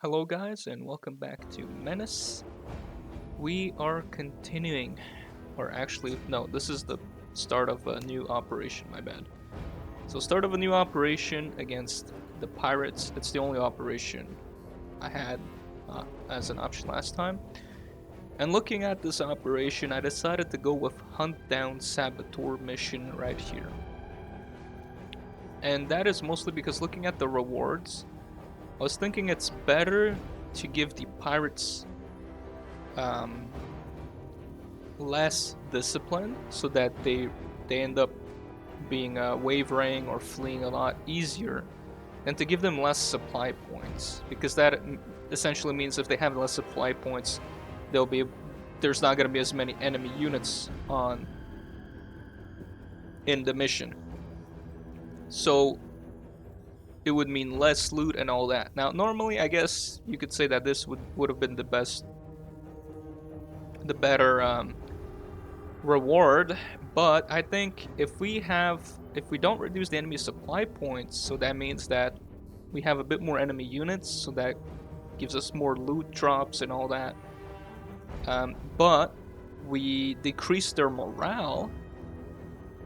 Hello guys and welcome back to Menace. We are continuing, or actually no, this is the start of a new operation, my bad. So start of a new operation against the pirates. It's the only operation I had as an option last time. And looking at this operation, I decided to go with Hunt Down Saboteur mission right here. And that is mostly because looking at the rewards, I was thinking it's better to give the pirates um, less discipline so that they end up being wavering or fleeing a lot easier than to give them less supply points, because that essentially means if they have less supply points, they'll be there's not going to be as many enemy units on in the mission, so it would mean less loot and all that. Now normally I guess you could say that this would have been the better reward, but I think if we don't reduce the enemy supply points, so that means that we have a bit more enemy units, so that gives us more loot drops and all that, but we decrease their morale,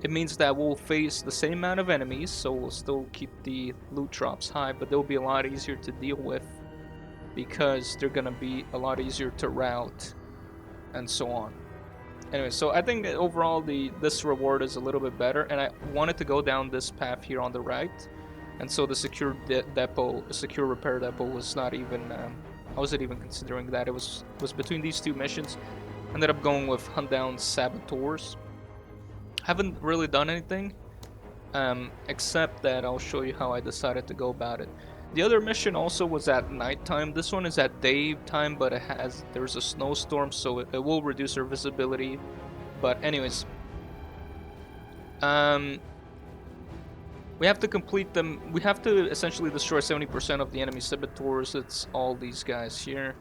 it means that we'll face the same amount of enemies, so we'll still keep the loot drops high, but they'll be a lot easier to deal with because they're gonna be a lot easier to route and so on. Anyway, so I think overall this reward is a little bit better, and I wanted to go down this path here on the right, and so the secure secure repair depot was not even. I wasn't even considering that. It was between these two missions. Ended up going with Hunt Down Saboteurs. Haven't really done anything, except that I'll show you how I decided to go about it. The other mission also was at nighttime. This one is at daytime, but there's a snowstorm, so it will reduce our visibility. But anyways, we have to complete them. We have to essentially destroy 70% of the enemy saboteurs. It's all these guys here,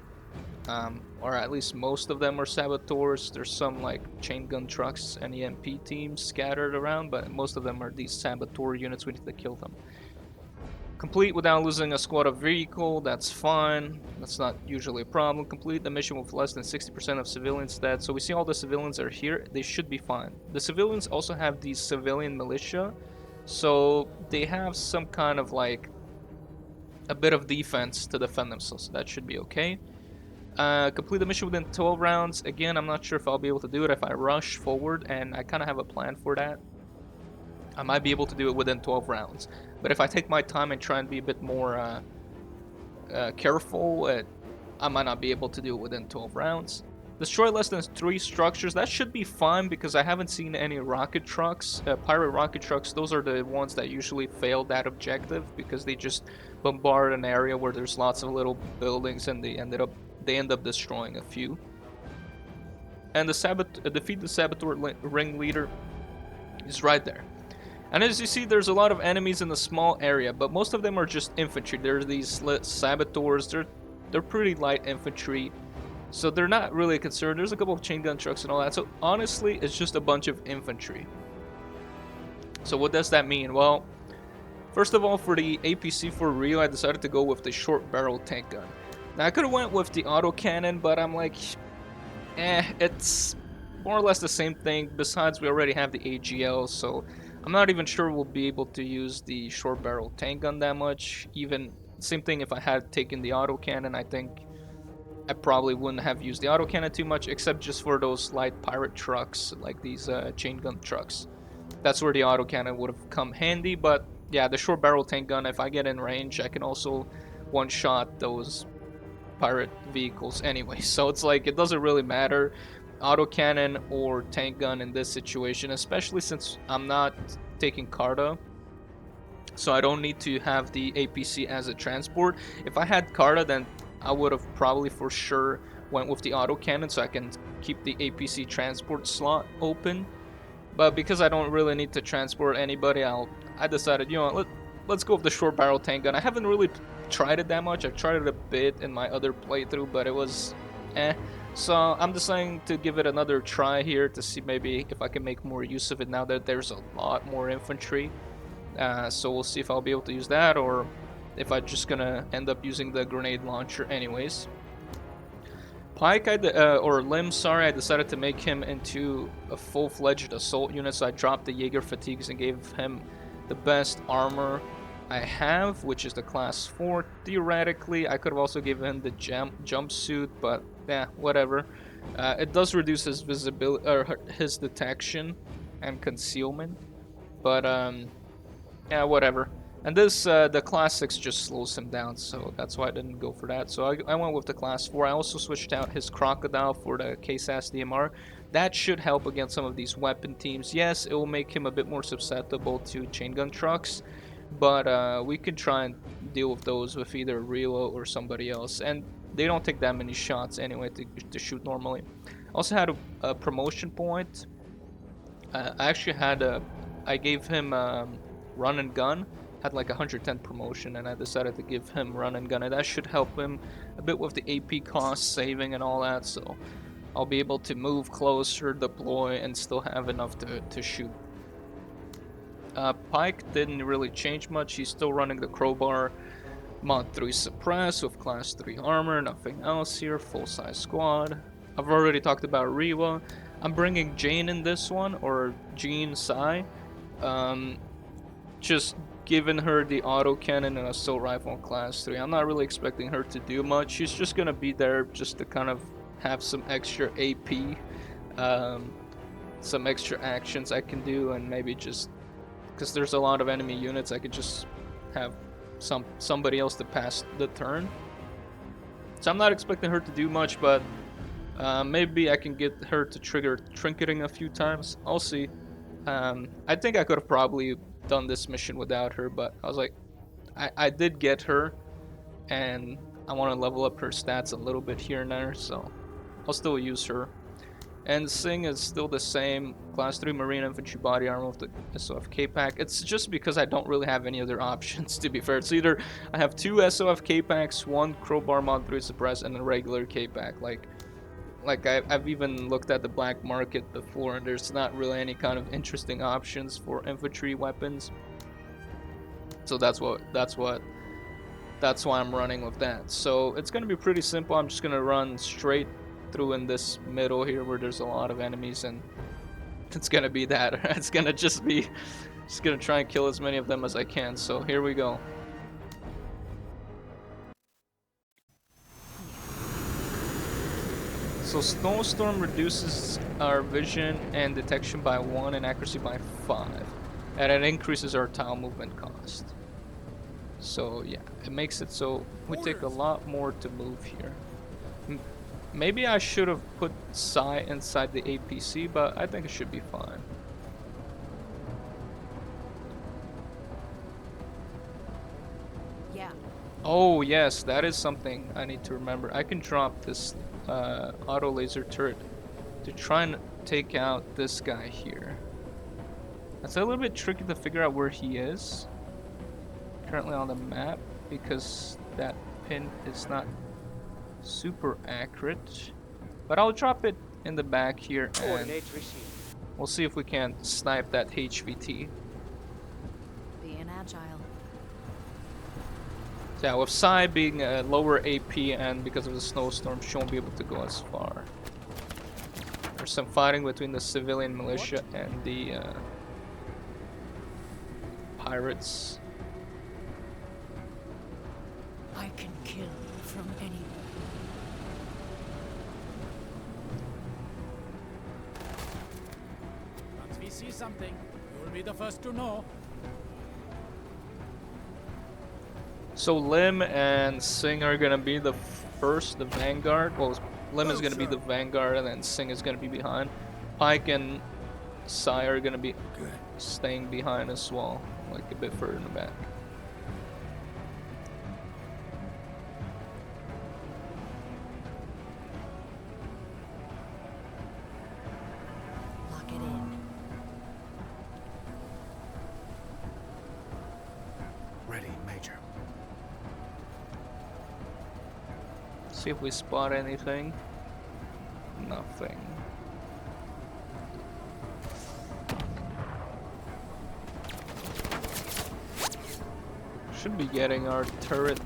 or at least most of them are saboteurs. There's some like chain gun trucks and EMP teams scattered around, but most of them are these saboteur units. We need to kill them. Complete without losing a squad of vehicle, that's fine. That's not usually a problem. Complete the mission with less than 60% of civilians dead. So we see all the civilians are here. They should be fine. The civilians also have these civilian militia. So they have some kind of like a bit of defense to defend themselves. So that should be okay. Complete the mission within 12 rounds. Again, I'm not sure if I'll be able to do it if I rush forward, and I kind of have a plan for that. I might be able to do it within 12 rounds. But if I take my time and try and be a bit more careful, I might not be able to do it within 12 rounds. Destroy less than 3 structures. That should be fine because I haven't seen any rocket trucks. Pirate rocket trucks, those are the ones that usually fail that objective because they just bombard an area where there's lots of little buildings and they end up destroying a few. And defeat the saboteur ringleader is right there. And as you see, there's a lot of enemies in a small area, but most of them are just infantry. There's these saboteurs. They're pretty light infantry, so they're not really a concern. There's a couple of chain gun trucks and all that. So honestly, it's just a bunch of infantry. So what does that mean? Well, first of all, for the APC for Rio, I decided to go with the short barrel tank gun. Now I could have went with the autocannon, but I'm like, it's more or less the same thing. Besides, we already have the AGL, so I'm not even sure we'll be able to use the short barrel tank gun that much. Even same thing if I had taken the autocannon, I think I probably wouldn't have used the autocannon too much, except just for those light pirate trucks, like these chain gun trucks. That's where the autocannon would have come handy, but yeah, the short barrel tank gun, if I get in range, I can also one-shot those pirate vehicles anyway. So it's like, it doesn't really matter autocannon or tank gun in this situation, especially since I'm not taking Carta, so I don't need to have the APC as a transport. If I had Carta, then I would have probably for sure went with the autocannon so I can keep the APC transport slot open, but because I don't really need to transport anybody, I decided, you know, let's go with the short barrel tank gun. I haven't really tried it that much. I've tried it a bit in my other playthrough, but it was so I'm deciding to give it another try here to see maybe if I can make more use of it now that there's a lot more infantry. So we'll see if I'll be able to use that, or if I'm just gonna end up using the grenade launcher anyways. Pike, or Lim, sorry, I decided to make him into a full-fledged assault unit, so I dropped the Jaeger fatigues and gave him the best armor I have, which is the class 4. Theoretically, I could have also given him the jumpsuit, but yeah, whatever. It does reduce his visibility, or his detection and concealment, but yeah, whatever. And this, the class 6 just slows him down, so that's why I didn't go for that. So I went with the class 4. I also switched out his crocodile for the KSAS DMR. That should help against some of these weapon teams. Yes, it will make him a bit more susceptible to chain gun trucks, but we can try and deal with those with either Relo or somebody else. And they don't take that many shots anyway to shoot normally. Also had a promotion point. I actually had I gave him run and gun, had like 110 promotion, and I decided to give him run and gun, and that should help him a bit with the AP cost saving and all that, so I'll be able to move closer, deploy, and still have enough to shoot. Pike didn't really change much. He's still running the crowbar mod 3 suppress with class 3 armor, nothing else here, full-size squad. I've already talked about Rewa. I'm bringing Jane in this one, or Jean Sai. Just giving her the autocannon and assault rifle in class 3. I'm not really expecting her to do much. She's just gonna be there just to kind of have some extra AP, some extra actions I can do, and maybe just because there's a lot of enemy units, I could just have somebody else to pass the turn. So I'm not expecting her to do much, but maybe I can get her to trigger trinketing a few times. I'll see. I think I could have probably done this mission without her, but I was like, I did get her, and I want to level up her stats a little bit here and there, so I'll still use her. And Singh is still the same, class 3 Marine Infantry body armor with the SOF K-Pack. It's just because I don't really have any other options, to be fair. It's either I have 2 SOF K-Packs, 1 crowbar mod 3 suppress, and a regular K-Pack. Like I've even looked at the black market before, and there's not really any kind of interesting options for infantry weapons. So that's why I'm running with that. So it's gonna be pretty simple. I'm just gonna run straight through in this middle here where there's a lot of enemies, and it's gonna be that. It's gonna just gonna try and kill as many of them as I can. So here we go. So Snowstorm reduces our vision and detection by 1 and accuracy by 5, and it increases our tile movement cost. So yeah, it makes it so we take a lot more to move here. Maybe I should have put Psy inside the APC, but I think it should be fine. Yeah. Oh yes, that is something I need to remember. I can drop this auto laser turret to try and take out this guy here. It's a little bit tricky to figure out where he is currently on the map because that pin is not super accurate, but I'll drop it in the back here and we'll see if we can snipe that HVT. Being agile. Yeah, with Psy being a lower AP and because of the snowstorm, she won't be able to go as far. There's some fighting between the civilian militia and the pirates. I can kill from anywhere. Once we see something, you'll be the first to know. So Lim and Singh are gonna be the first, the vanguard. Well, Lim is gonna be the vanguard, and then Singh is gonna be behind. Pike and Psy are gonna be staying behind as well, like a bit further in the back. Lock it in. Ready, Major. See if we spot anything. Nothing. Should be getting our turret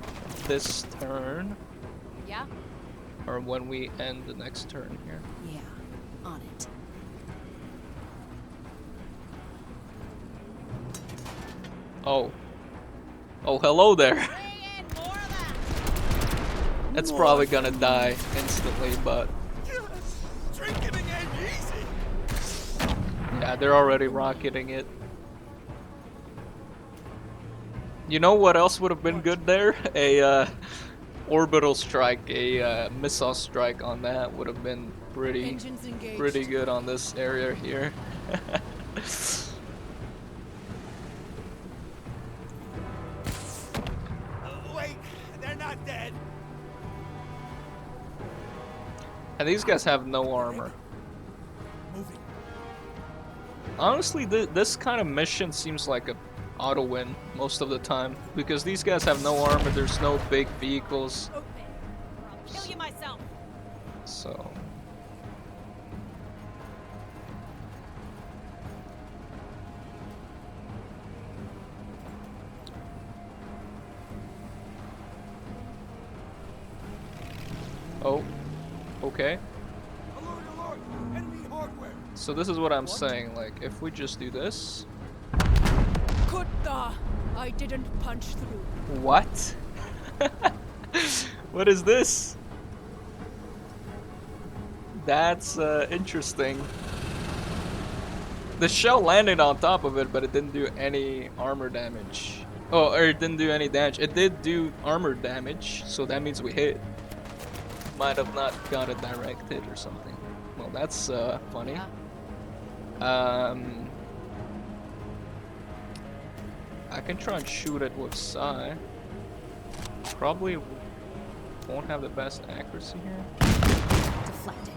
this turn, Yeah? or when we end the next turn here. Yeah. On it. Oh. Oh, hello there. Bring in more of that. It's probably gonna die instantly, but Drinking again, easy. yeah, they're already rocketing it. You know what else would have been good there? A orbital strike, a missile strike on that would have been pretty Engines engaged. good on this area here. Wait, they're not dead. And these guys have no armor. Moving. Honestly, this kind of mission seems like a auto win most of the time because these guys have no armor. There's no big vehicles, Open, or I'll kill you myself. so. Oh, okay. Alert, alert! Enemy hardware. So this is what I'm saying. Like, if we just do this, Kutta, I didn't punch through. what? What is this? That's interesting. The shell landed on top of it, but it didn't do any armor damage. Oh, or it didn't do any damage. It did do armor damage, so that means we hit. Might have not got a direct hit or something. Well, that's funny. Yeah. I can try and shoot it with Psi. Probably won't have the best accuracy here. Deflected.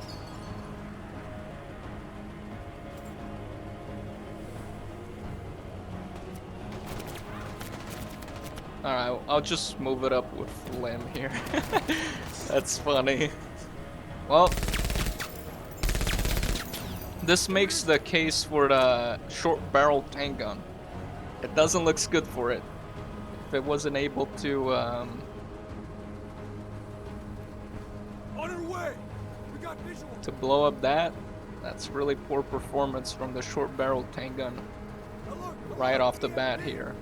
Alright, I'll just move it up with Limb here. That's funny. Well, this makes the case for the short barrel tank gun. It doesn't look good for it. If it wasn't able to, On our way. We got visual. to blow up that, that's really poor performance from the short barrel tank gun Alert, right off the bat here.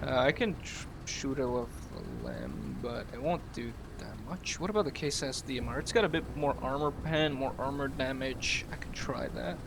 I can shoot it with a Limb, but it won't do that much. What about the case SDMR? It's got a bit more armor pen, more armor damage. I could try that.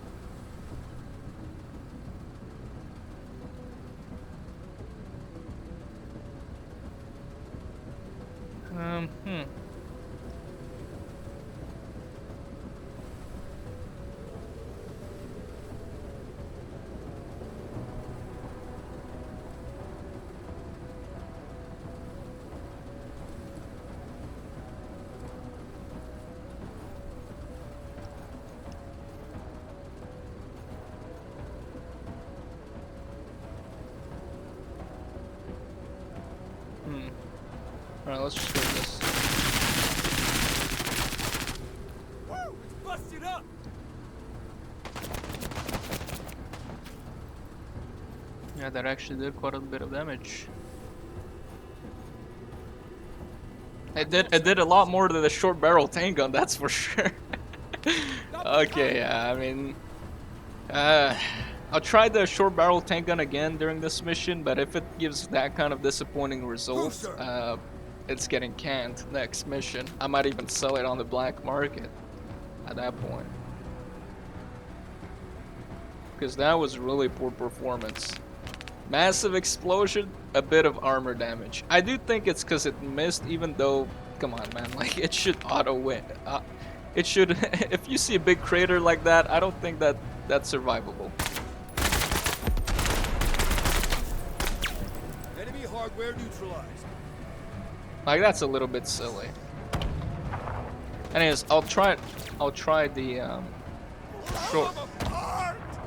Hmm. Alright, let's just go with this. Woo! Busted up. Yeah, that actually did quite a bit of damage. It did a lot more than the short barrel tank gun, that's for sure. Okay, yeah, I mean, I'll try the short barrel tank gun again during this mission, but if it gives that kind of disappointing result, it's getting canned next mission. I might even sell it on the black market at that point. Because that was really poor performance. Massive explosion, a bit of armor damage. I do think it's because it missed, even though, come on man, like it should auto win. It should, if you see a big crater like that, I don't think that that's survivable. Enemy hardware neutralized. Like that's a little bit silly. Anyways, I'll try the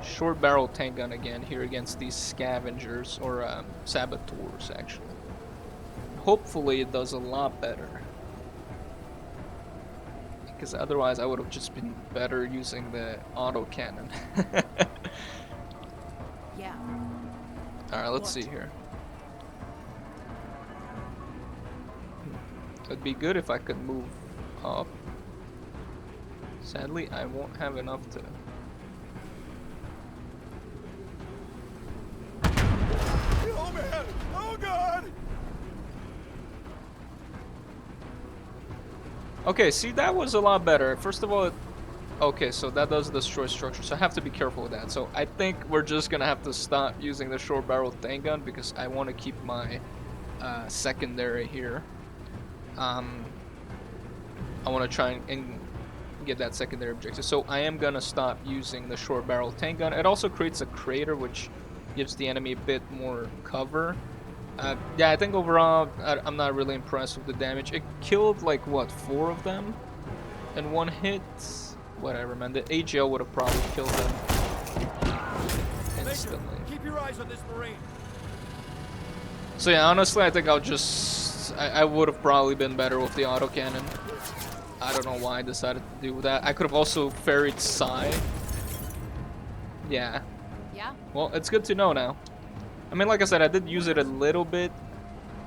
short barrel tank gun again here against these scavengers or saboteurs actually. Hopefully it does a lot better. Because otherwise I would have just been better using the auto cannon. Yeah. Alright, let's see here. It'd be good if I could move up. Sadly, I won't have enough to... Oh man! Oh god! Okay, see, that was a lot better. First of all, okay, so that does destroy structure, so I have to be careful with that. So I think we're just gonna have to stop using the short barrel tank gun because I want to keep my secondary here. I want to try and get that secondary objective. So I am gonna stop using the short barrel tank gun. It also creates a crater which gives the enemy a bit more cover. Yeah, I think overall I'm not really impressed with the damage. It killed like what, 4 of them in one hit. Whatever, man. The AGL would have probably killed them instantly. Keep your eyes on this Marine. So yeah, honestly, I think I'll just... I would have probably been better with the autocannon. I don't know why I decided to do that. I could have also ferried Psy. Yeah. Yeah? Well, it's good to know now. I mean, like I said, I did use it a little bit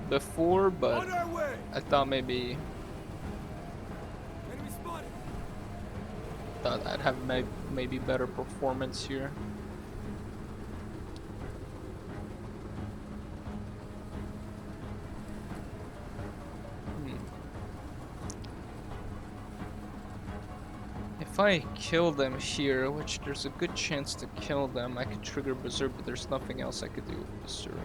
before, but On our way. I thought maybe... Enemy spotted. Thought I'd have maybe better performance here. If I kill them here, which there's a good chance to kill them, I could trigger Berserk, but there's nothing else I could do with Berserk.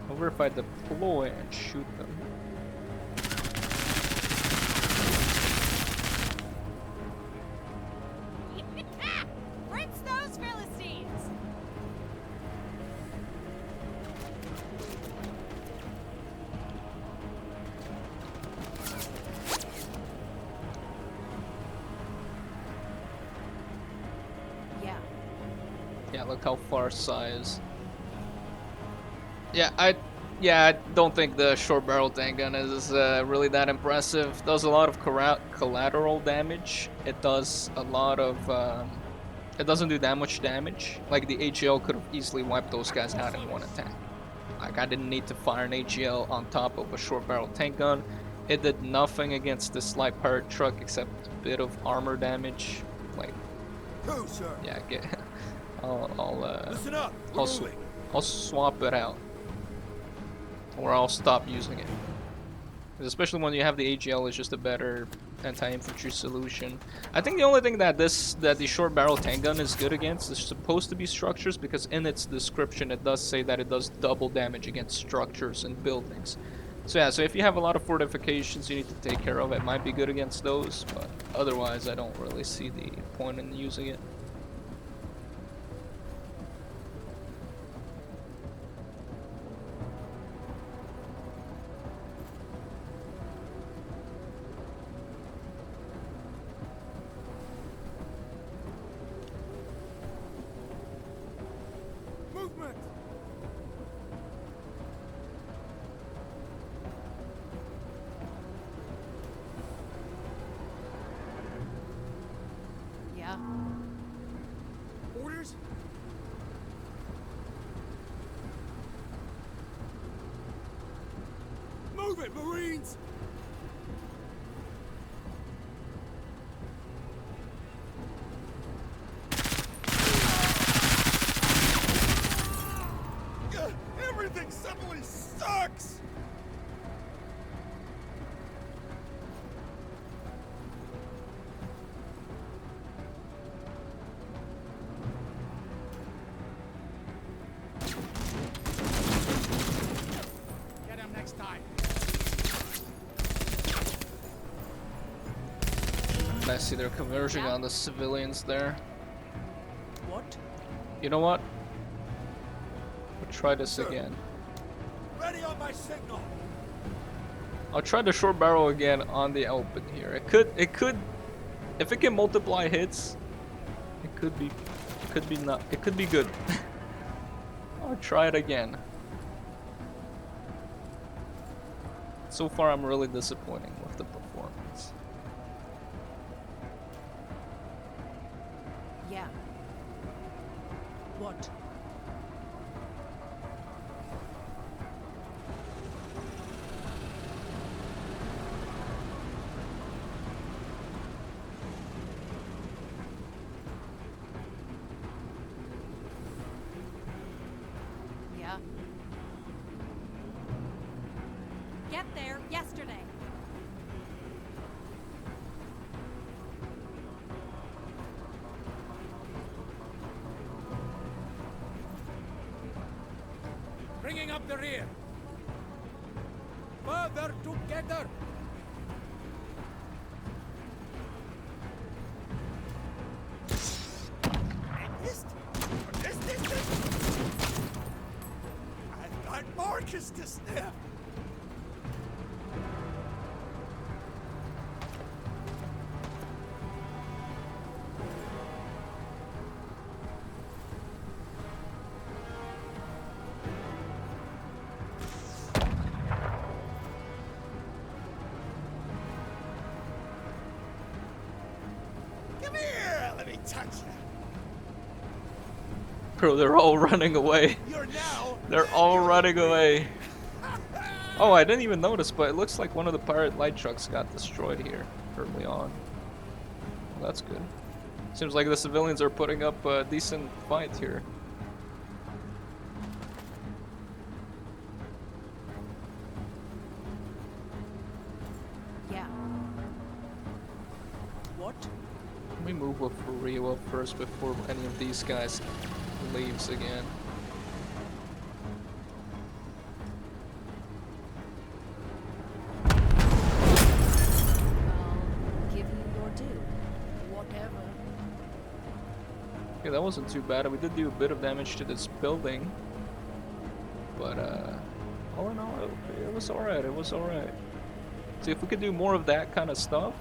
However, if I deploy and shoot them... Rinse those Philistines! Yeah. Yeah, look how far Psy is. Yeah, I don't think the short barrel tank gun is really that impressive. Does a lot of collateral damage. It does a lot of... it doesn't do that much damage. Like, the AGL could have easily wiped those guys out in one attack. Like, I didn't need to fire an AGL on top of a short barrel tank gun. It did nothing against this light pirate truck except a bit of armor damage. Like, Who, sir? yeah, Listen up. We're moving. I'll swap it out. Or I'll stop using it. Especially when you have the AGL, is just a better anti-infantry solution. I think the only thing that the short barrel tank gun is good against is supposed to be structures, because in its description it does say that it does double damage against structures and buildings. So yeah, so if you have a lot of fortifications you need to take care of, it might be good against those, but otherwise I don't really see the point in using it. Movement. Yeah. Orders. Move it, Marines. Everything suddenly sucks! Get him next time. I see they're converging on the civilians there. What? You know what? We'll try this Sir. again. Ready on my signal. I'll try the short barrel again on the open here. It could, if it can multiply hits, it could be good. I'll try it again. So far, I'm really disappointing with the performance. Yeah. What? get there yesterday. Bringing up the rear. Further together. I missed. This. I've got Marcus to sniff. Come here, let me touch you. Bro, they're all running away. You're now. They're all running away. Oh, I didn't even notice, but it looks like one of the pirate light trucks got destroyed here early on. Well, that's good. Seems like the civilians are putting up a decent fight here. Yeah. What? Let me move with Rio up first before any of these guys leaves again. I'll give you your due. Whatever. Okay, that wasn't too bad. We did do a bit of damage to this building. But, all in all, it was alright. It was alright. See, if we could do more of that kind of stuff.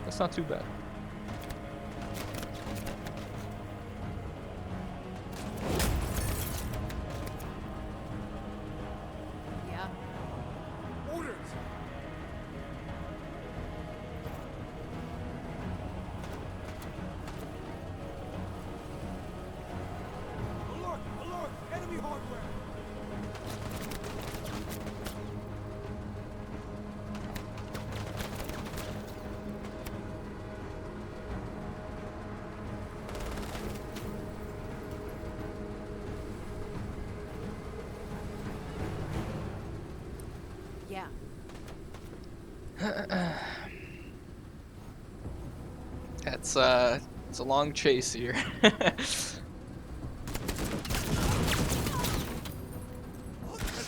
That's not too bad. Yeah. Orders. Alert! Alert! Enemy hardware! Yeah. It's a long chase here. Look at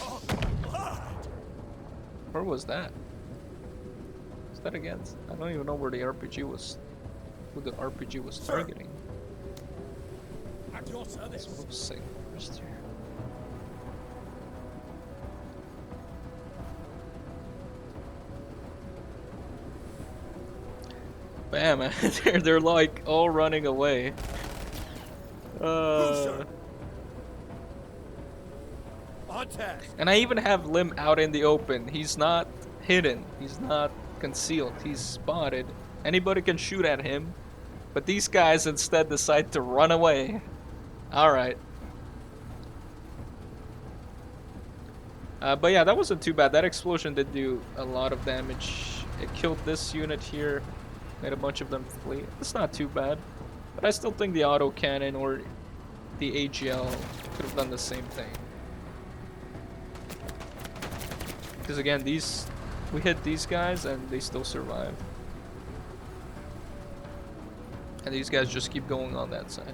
all the blood! Where was that? Is that against? I don't even know where the RPG was. Who the RPG was Sir. targeting. At your service. So we'll sing first here. Bam, man. they're like all running away. Sir. On task. And I even have Lim out in the open. He's not hidden. He's not concealed. He's spotted. Anybody can shoot at him. But these guys instead decide to run away. Alright. But yeah, that wasn't too bad. That explosion did do a lot of damage. It killed this unit here. Made a bunch of them flee. It's not too bad. But I still think the autocannon or the AGL could have done the same thing. Because again, we hit these guys and they still survive. And these guys just keep going on that side.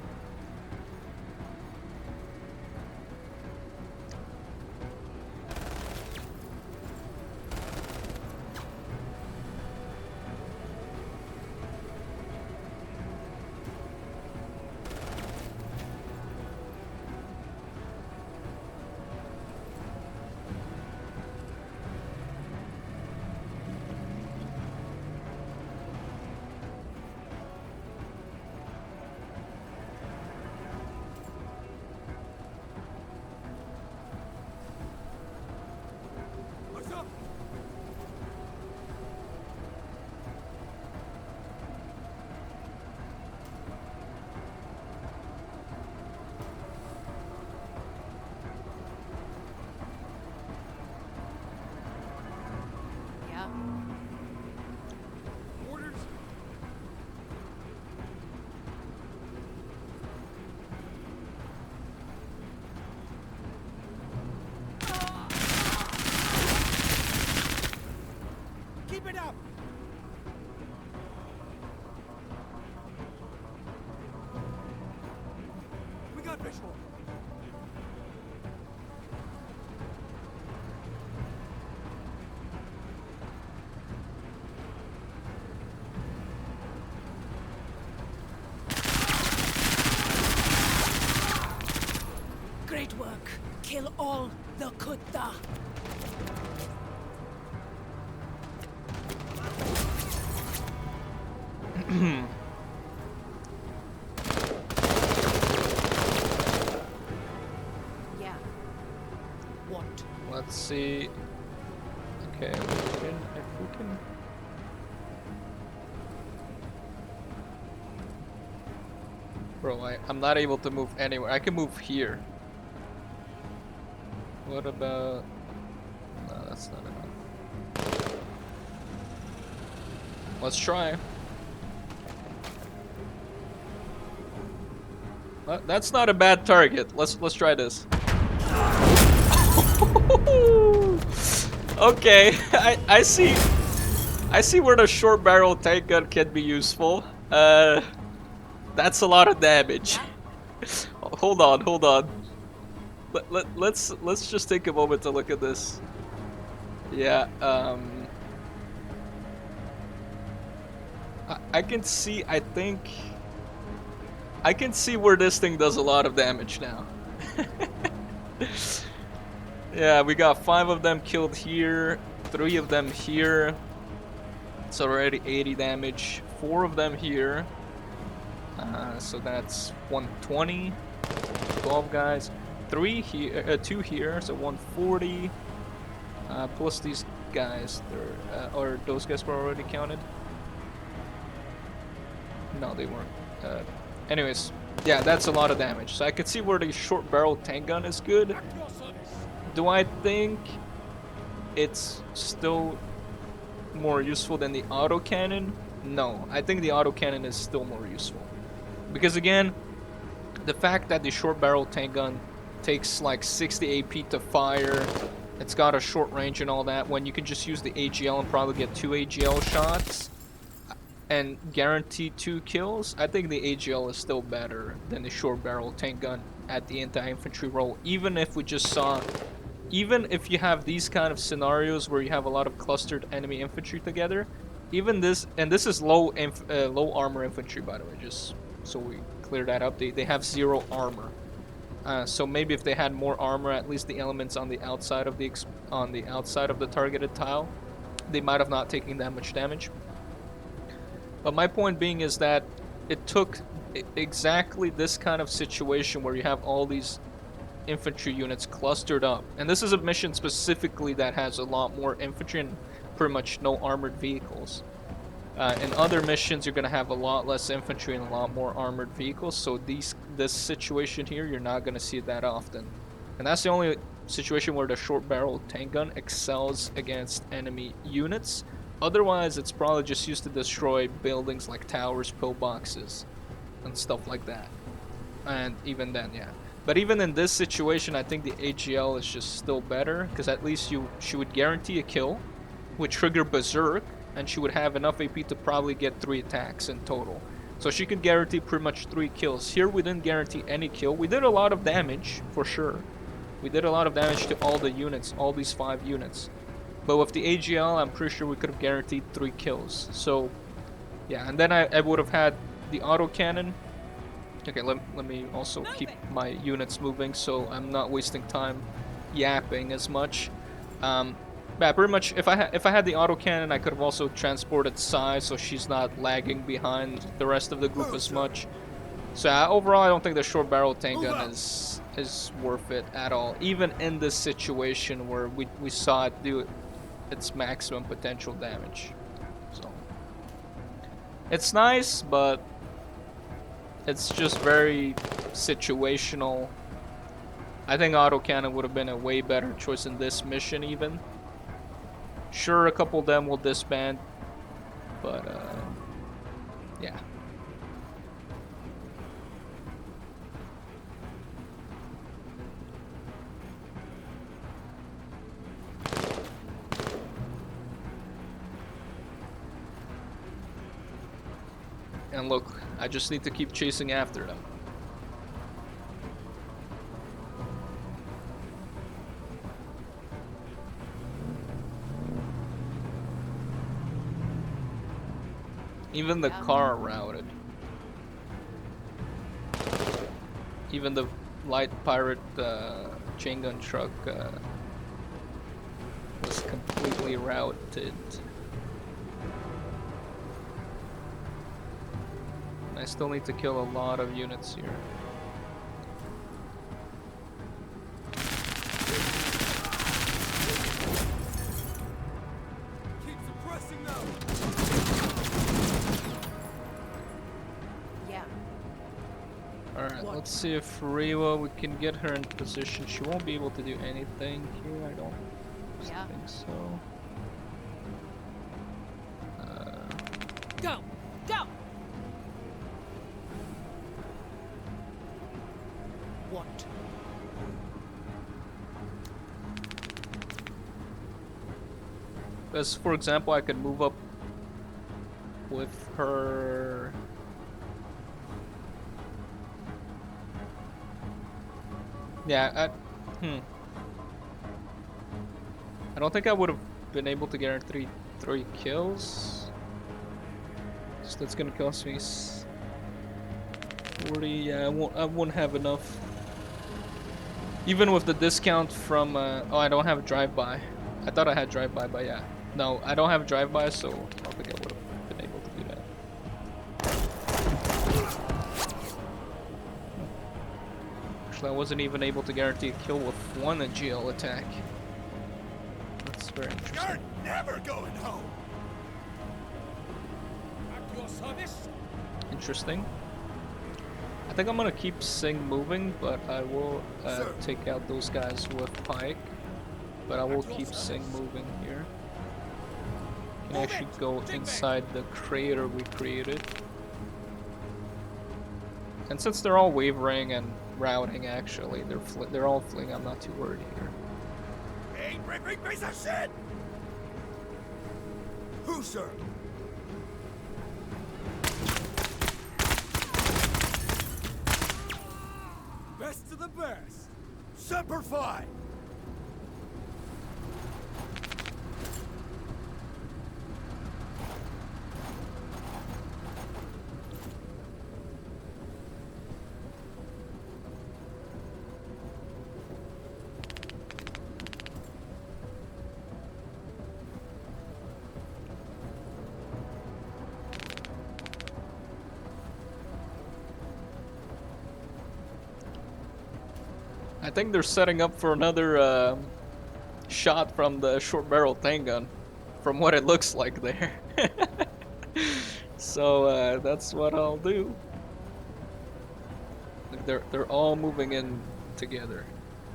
visual. Great work. Kill all the Kutta. Yeah. What? Let's see. Okay, if we can. Bro, I'm not able to move anywhere. I can move here. What about... No, that's not enough. Let's try. That's not a bad target. Let's try this. Okay, I see where the short barrel tank gun can be useful. That's a lot of damage. Hold on. Let's just take a moment to look at this. Yeah, I can see, I think I can see where this thing does a lot of damage now. Yeah, we got 5 of them killed here, 3 of them here. It's already 80 damage. 4 of them here. So that's 120. 12 guys. 3 here, 2 here, so 140. Plus these guys, or those guys were already counted. No, they weren't. Anyways, yeah, that's a lot of damage. So I can see where the short barrel tank gun is good. Do I think it's still more useful than the autocannon? No, I think the autocannon is still more useful. Because again, the fact that the short barrel tank gun takes like 60 AP to fire, it's got a short range and all that, when you can just use the AGL and probably get 2 AGL shots and guarantee 2 kills, I think the AGL is still better than the short barrel tank gun at the anti-infantry role. Even if we just saw, even if you have these kind of scenarios where you have a lot of clustered enemy infantry together, even this, and this is low armor infantry, by the way, just so we clear that up, they have 0 armor. So maybe if they had more armor, at least the elements on the outside of the targeted tile, they might have not taken that much damage. But my point being is that it took exactly this kind of situation where you have all these infantry units clustered up, and this is a mission specifically that has a lot more infantry and pretty much no armored vehicles. In other missions, you're going to have a lot less infantry and a lot more armored vehicles, so this situation here, you're not going to see it that often. And that's the only situation where the short barrel tank gun excels against enemy units. Otherwise, it's probably just used to destroy buildings like towers, pillboxes, and stuff like that. And even then, yeah. But even in this situation, I think the AGL is just still better, because at least she would guarantee a kill, would trigger Berserk, and she would have enough AP to probably get 3 attacks in total. So she could guarantee pretty much 3 kills. Here we didn't guarantee any kill. We did a lot of damage, for sure. We did a lot of damage to all the units, all these 5 units. But with the AGL, I'm pretty sure we could have guaranteed 3 kills. So, yeah, and then I would have had the autocannon. Okay, let me also keep my units moving so I'm not wasting time yapping as much. Yeah, pretty much, if I had the autocannon, I could have also transported Sai so she's not lagging behind the rest of the group as much. So overall, I don't think the short barrel tank gun is worth it at all, even in this situation where we saw it do its maximum potential damage. So it's nice, but it's just very situational. I think autocannon would have been a way better choice in this mission even. Sure, a couple of them will disband, but yeah. And look, I just need to keep chasing after them. Even the Yeah. car routed. Even the light pirate chain gun truck was completely routed. I still need to kill a lot of units here. Keep suppressing them. Yeah. Alright, What? let's see if Riwa, we can get her in position. She won't be able to do anything here, I don't Yeah. think so. Go! Go! What? As for example, I could move up with her. Yeah, I don't think I would have been able to get her three kills. So that's gonna cost me 40. Yeah, I won't have enough. Even with the discount from oh, I don't have a drive-by. I thought I had drive-by, but yeah. No, I don't have drive-by, so I don't think I would have been able to do that. Actually, I wasn't even able to guarantee a kill with one GL attack. That's very You're interesting. never going home. At your service? Interesting. I think I'm gonna keep Sing moving, but I will Sir. take out those guys with Pike. But I will keep Sing moving here. Can Move actually it! go Dig me! inside the crater we created. And since they're all wavering and routing, actually, they're all fleeing. I'm not too worried here. Hey, ripping piece of shit! Who, sir? Best of the best. Semper Fi! I think they're setting up for another shot from the short barrel tank gun, from what it looks like there. So that's what I'll do. Like they're all moving in together.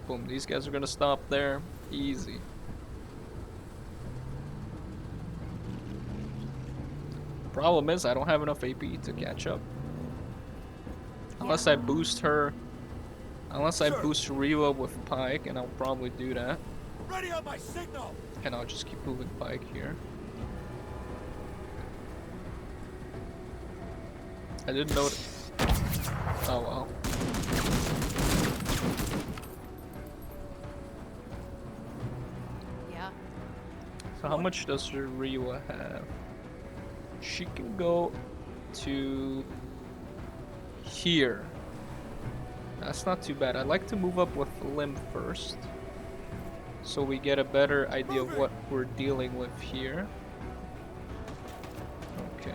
Boom, these guys are gonna stop there. Easy. Problem is I don't have enough AP to catch up. Unless I boost her. Unless I Sure. boost Riwa with Pike, and I'll probably do that. Ready on my signal! And I'll just keep moving Pike here. I didn't notice. Oh well. Yeah. So how much does your Riwa have? She can go to here. That's not too bad. I'd like to move up with Lim first, so we get a better idea of what we're dealing with here. Okay.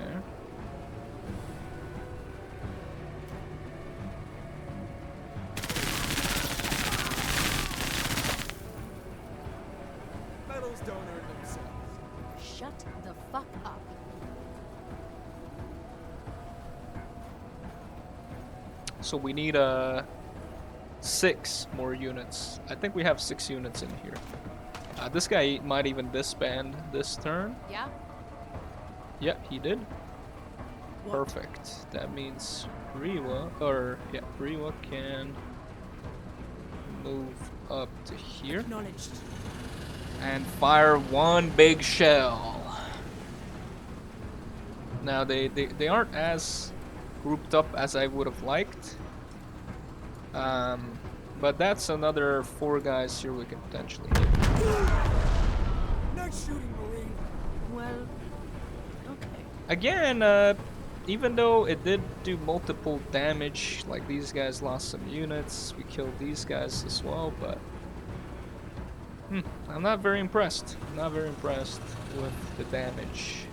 Medals don't earn themselves. Shut the fuck up. So we need 6 more units. I think we have 6 units in here. This guy might even disband this turn. Yeah. Yeah, he did. What? Perfect. That means Riwa can move up to here Acknowledged. and fire one big shell. Now they aren't as grouped up as I would have liked. But that's another 4 guys here we can potentially hit. Nice shooting, Marine. Well, okay. Again, even though it did do multiple damage, like these guys lost some units, we killed these guys as well, but I'm not very impressed. I'm not very impressed with the damage.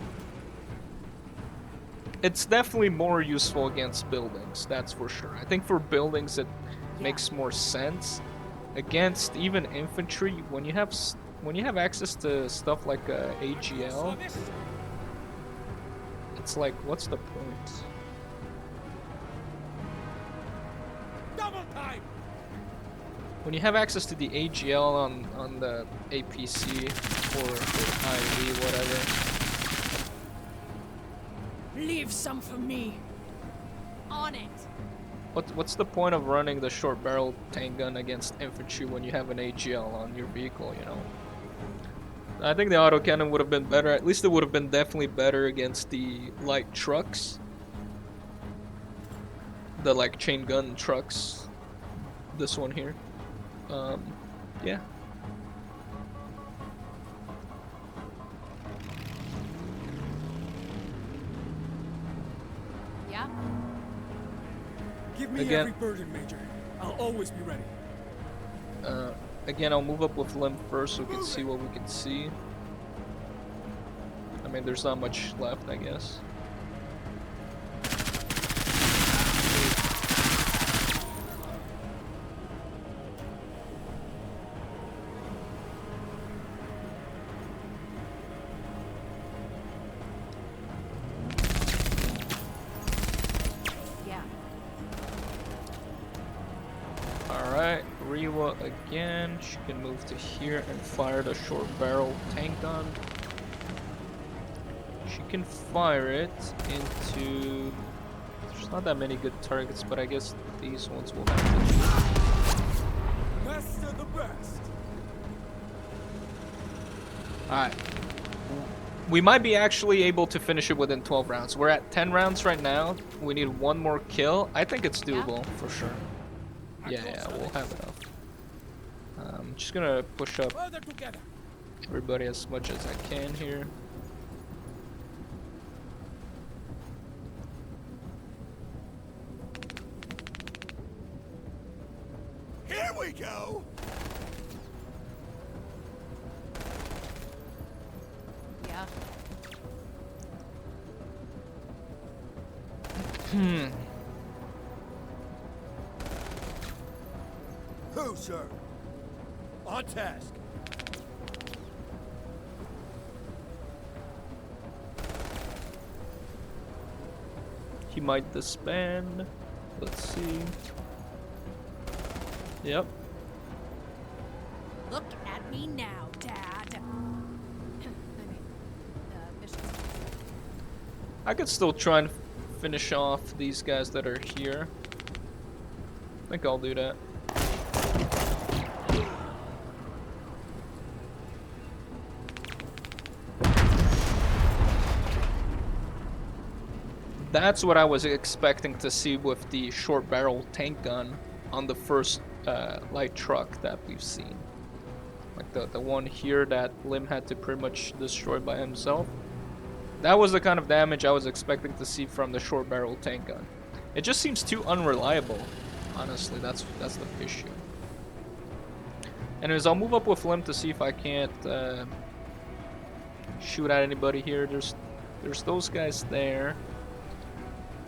It's definitely more useful against buildings, that's for sure. I think for buildings it makes more sense. Against even infantry, when you have access to stuff like AGL, it's like, what's the point? Double time. When you have access to the AGL on the APC or IV, whatever. Leave some for me. On it. What's the point of running the short barrel tank gun against infantry when you have an AGL on your vehicle, you know? I think the autocannon would have been better. At least it would have been definitely better against the light trucks. The like chain gun trucks. This one here. Yeah. Yeah. Give me Again. every burden, Major. I'll always be ready. Again, I'll move up with Limb first so we can see what we can see. I mean, there's not much left, I guess. Yeah. Alright, Rewa again. She can move to here and fire the short barrel tank gun. She can fire it into... There's not that many good targets, but I guess these ones will have to shoot. Best of the best. Alright. We might be actually able to finish it within 12 rounds. We're at 10 rounds right now. We need one more kill. I think it's doable, for sure. Yeah, we'll have enough. I'm just gonna push up Further together. everybody as much as I can here. Here we go. Yeah. Who, sir? On task. He might disband. Let's see. Yep. Look at me now, Dad. I mean, missions. I could still try and finish off these guys that are here. I think I'll do that. That's what I was expecting to see with the short barrel tank gun on the first light truck that we've seen. Like the one here that Lim had to pretty much destroy by himself. That was the kind of damage I was expecting to see from the short barrel tank gun. It just seems too unreliable, honestly. That's the issue. Anyways, I'll move up with Lim to see if I can't shoot at anybody here. There's those guys there.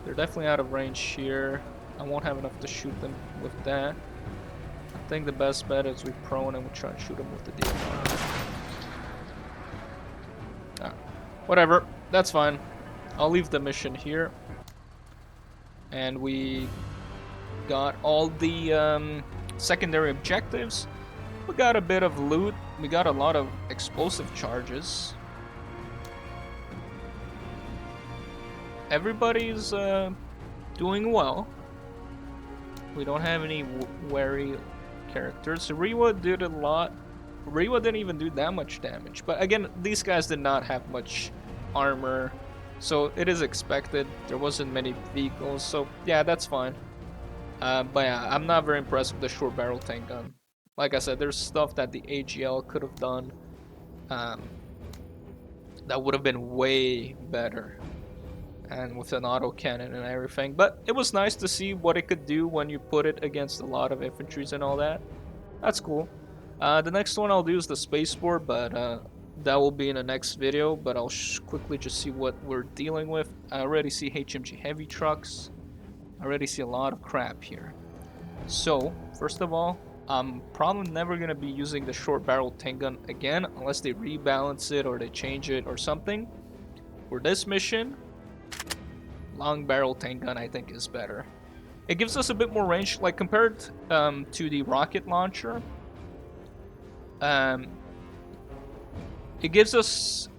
They're definitely out of range here. I won't have enough to shoot them with that. I think the best bet is we prone and we try and shoot them with the DMR. Whatever, that's fine. I'll leave the mission here. And we got all the secondary objectives. We got a bit of loot. We got a lot of explosive charges. Everybody's doing well. We don't have any wary characters. Rewa did a lot. Rewa didn't even do that much damage. But again, these guys did not have much armor. So it is expected. There wasn't many vehicles. So yeah, that's fine. But yeah, I'm not very impressed with the short barrel tank gun. Like I said, there's stuff that the AGL could have done that would have been way better. and with an auto cannon and everything. But it was nice to see what it could do when you put it against a lot of infantries and all that. That's cool. The next one I'll do is the spaceport, but that will be in the next video. But I'll quickly just see what we're dealing with. I already see HMG heavy trucks. I already see a lot of crap here. So, first of all, I'm probably never going to be using the short barrel tank gun again unless they rebalance it or they change it or something. For this mission, long barrel tank gun I think is better. It gives us a bit more range, like compared to the rocket launcher. It gives us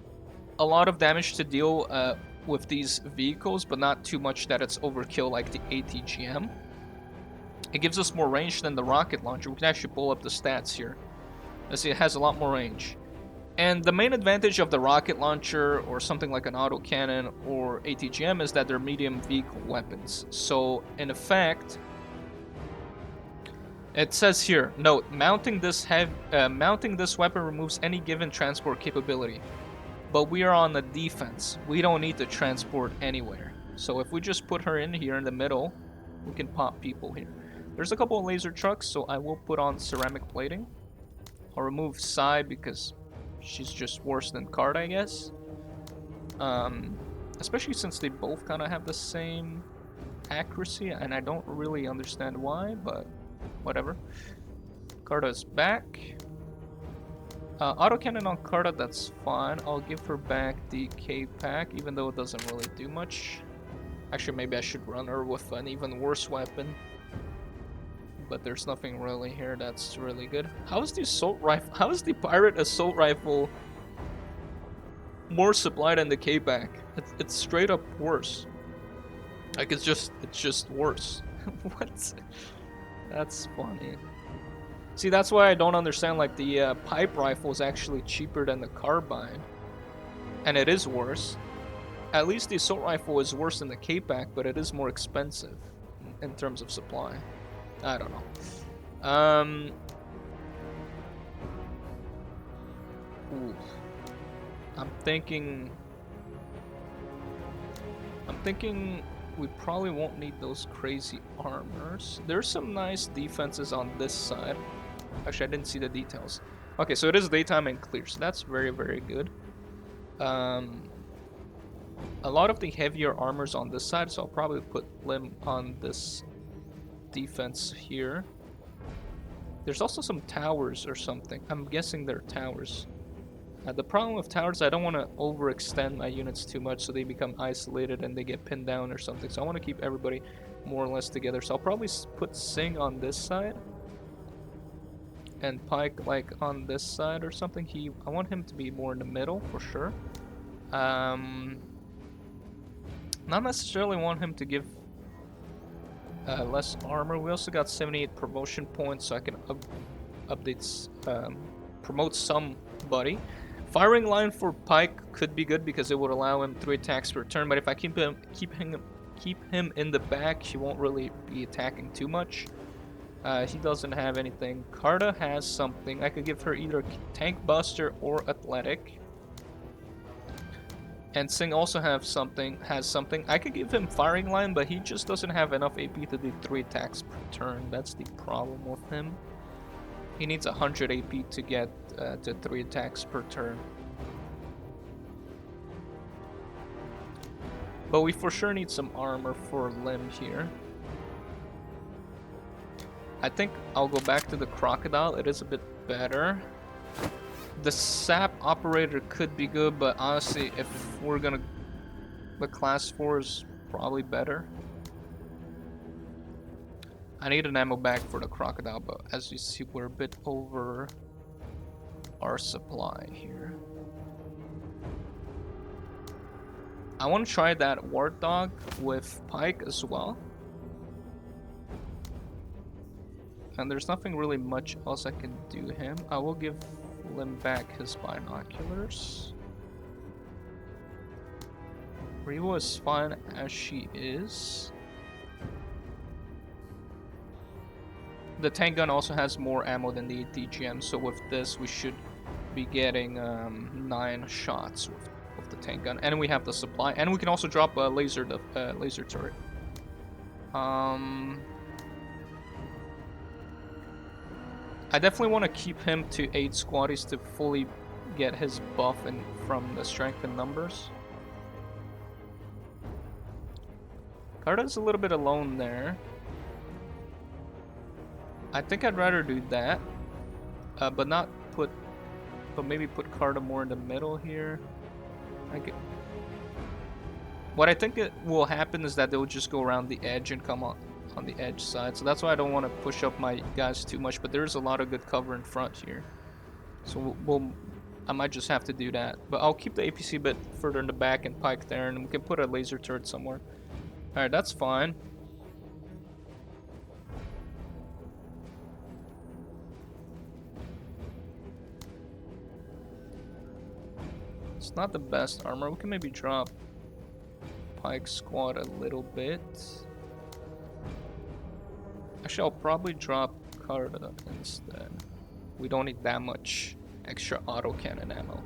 a lot of damage to deal with these vehicles, but not too much that it's overkill like the ATGM. It gives us more range than the rocket launcher. We can actually pull up the stats here. Let's see, it has a lot more range. And the main advantage of the rocket launcher or something like an autocannon or ATGM is that they're medium vehicle weapons. So, in effect, it says here, note, mounting this weapon removes any given transport capability. But we are on the defense. We don't need to transport anywhere. So if we just put her in here in the middle, we can pop people here. There's a couple of laser trucks, so I will put on ceramic plating. I'll remove Sai because she's just worse than Card, I guess. Especially since they both kind of have the same accuracy, and I don't really understand why, but whatever. Carta's back. Autocannon on Carta, that's fine. I'll give her back the K-Pack, even though it doesn't really do much. Actually, maybe I should run her with an even worse weapon. But there's nothing really here that's really good. How is the assault rifle? How is the pirate assault rifle more supply than the K-Pack? It's straight up worse. Like it's just worse. What? That's funny. See, that's why I don't understand. Like the pipe rifle is actually cheaper than the carbine, and it is worse. At least the assault rifle is worse than the K-Pack, but it is more expensive in terms of supply. I don't know. Ooh. I'm thinking we probably won't need those crazy armors. There's some nice defenses on this side. Actually, I didn't see the details. Okay, so it is daytime and clear, so that's very, very good. A lot of the heavier armors on this side, so I'll probably put Lim on this defense here. There's also some towers or something. I'm guessing they're towers. The problem with towers, I don't want to overextend my units too much so they become isolated and they get pinned down or something. So I want to keep everybody more or less together. So I'll probably put Singh on this side and Pike like on this side or something. I want him to be more in the middle for sure. Not necessarily want him to give less armor. We also got 78 promotion points, so I can promote somebody. Firing line for Pike could be good because it would allow him 3 attacks per turn. But if I keep him in the back, he won't really be attacking too much. He doesn't have anything. Carta has something. I could give her either Tank Buster or Athletic. And Singh also has something. I could give him Firing Line, but he just doesn't have enough AP to do 3 attacks per turn. That's the problem with him. He needs 100 AP to get to 3 attacks per turn. But we for sure need some armor for Lim here. I think I'll go back to the Crocodile. It is a bit better. The SAP operator could be good, but honestly, if we're gonna... The class 4 is probably better. I need an ammo bag for the Crocodile, but as you see, we're a bit over our supply here. I want to try that Warthog with Pike as well. And there's nothing really much else I can do him. I will give Lim back his binoculars. Revo is fine as she is. The tank gun also has more ammo than the ATGM, so with this we should be getting 9 shots with the tank gun, and we have the supply, and we can also drop a laser turret. I definitely want to keep him to 8 squaddies to fully get his buff and from the strength in numbers. Carta's a little bit alone there. I think I'd rather do that, but maybe put Carta more in the middle here. What I think it will happen is that they'll just go around the edge and come on the edge side. So that's why I don't want to push up my guys too much. But there's a lot of good cover in front here. So I might just have to do that. But I'll keep the APC a bit further in the back and pike there, and we can put a laser turret somewhere. All right, that's fine. It's not the best armor. We can maybe drop Pike Squad a little bit. Actually, I'll probably drop Carta instead. We don't need that much extra autocannon ammo.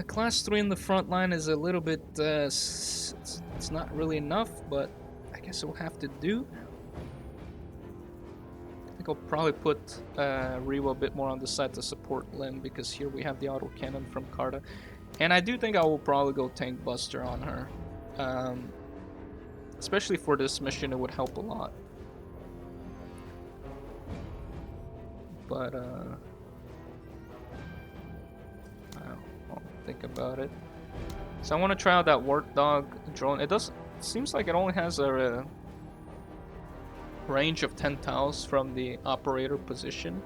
Class 3 in the front line is a little bit... it's not really enough, but I guess we'll have to do. I think I'll probably put Rewa a bit more on the side to support Lim, because here we have the autocannon from Carta. And I do think I will probably go Tank Buster on her. Especially for this mission, it would help a lot. But, I'll think about it. So I want to try out that Wart Dog drone. It seems like it only has a range of 10 tiles from the operator position.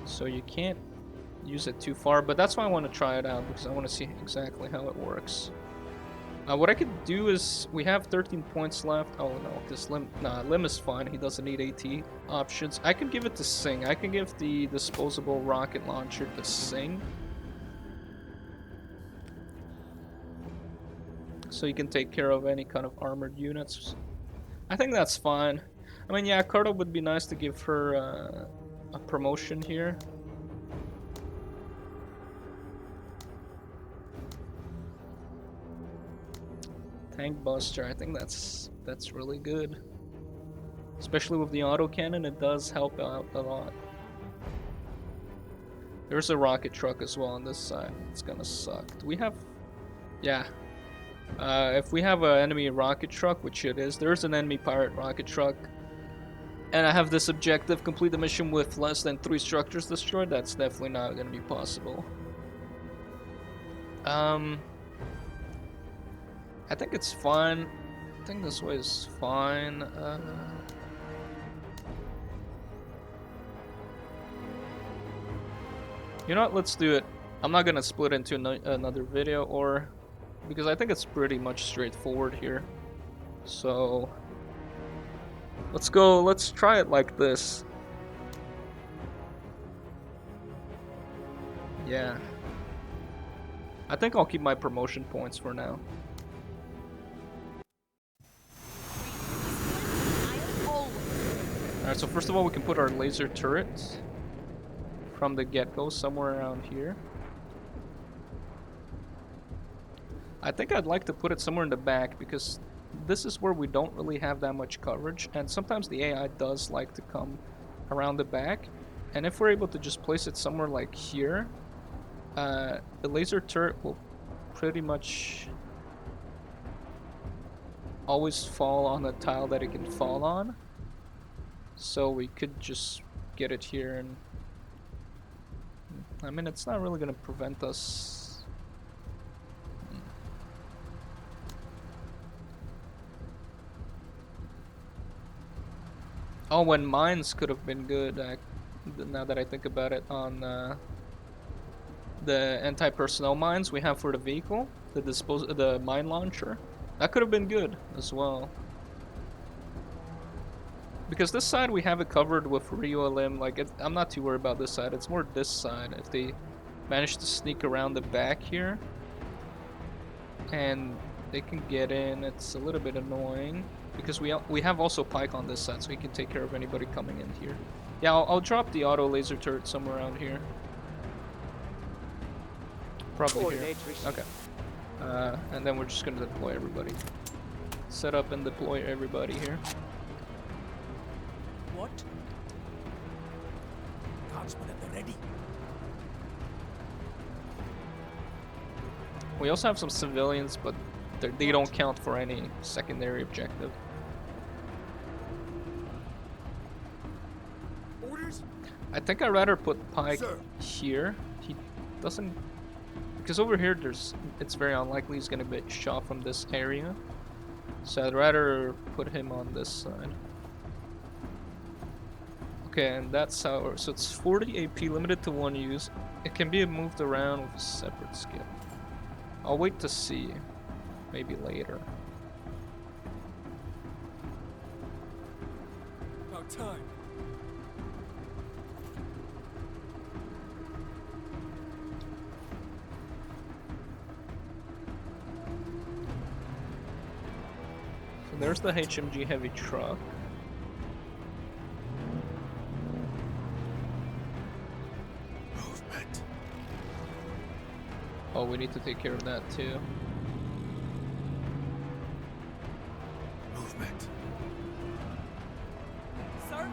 So you can't use it too far, but that's why I want to try it out, because I want to see exactly how it works. What I could do is, we have 13 points left. Oh no, because Lim is fine. He doesn't need AT options. I could give it to Sing. I can give the disposable rocket launcher to Sing. So you can take care of any kind of armored units. I think that's fine. I mean, yeah, Carta would be nice to give her a promotion here. Tank Buster, I think that's really good. Especially with the autocannon, it does help out a lot. There's a rocket truck as well on this side. It's gonna suck. Do we have... Yeah. If we have an enemy rocket truck, which it is, there's an enemy pirate rocket truck, and I have this objective, complete the mission with less than 3 structures destroyed, that's definitely not gonna be possible. I think it's fine. I think this way is fine. You know what? Let's do it. I'm not gonna split into another video, or because I think it's pretty much straightforward here. So let's go. Let's try it like this. Yeah. I think I'll keep my promotion points for now. Alright, so first of all, we can put our laser turret from the get-go somewhere around here. I think I'd like to put it somewhere in the back, because this is where we don't really have that much coverage, and sometimes the AI does like to come around the back. And if we're able to just place it somewhere like here, the laser turret will pretty much always fall on the tile that it can fall on. So we could just get it here, and I mean, it's not really gonna prevent us. Oh, when mines could have been good, now that I think about it, on the anti-personnel mines we have for the vehicle, the mine launcher, that could have been good as well. Because this side we have it covered with Rio Lim, like I'm not too worried about this side, it's more this side. If they manage to sneak around the back here and they can get in, it's a little bit annoying. Because we have also Pike on this side, so he can take care of anybody coming in here. Yeah, I'll drop the auto laser turret somewhere around here. Probably here. Coordinate received. Okay. And then we're just gonna deploy everybody. Set up and deploy everybody here. What? Guardsmen at the ready. We also have some civilians, but they don't count for any secondary objective. Orders? I think I'd rather put Pike Sir. here. He doesn't... Because over here, it's very unlikely he's going to get shot from this area. So I'd rather put him on this side. Okay, and that's how... So it's 40 AP, limited to 1 use. It can be moved around with a separate skill. I'll wait to see. Maybe later. About time. So there's the HMG heavy truck. Movement. Oh, we need to take care of that too. Movement. Sir?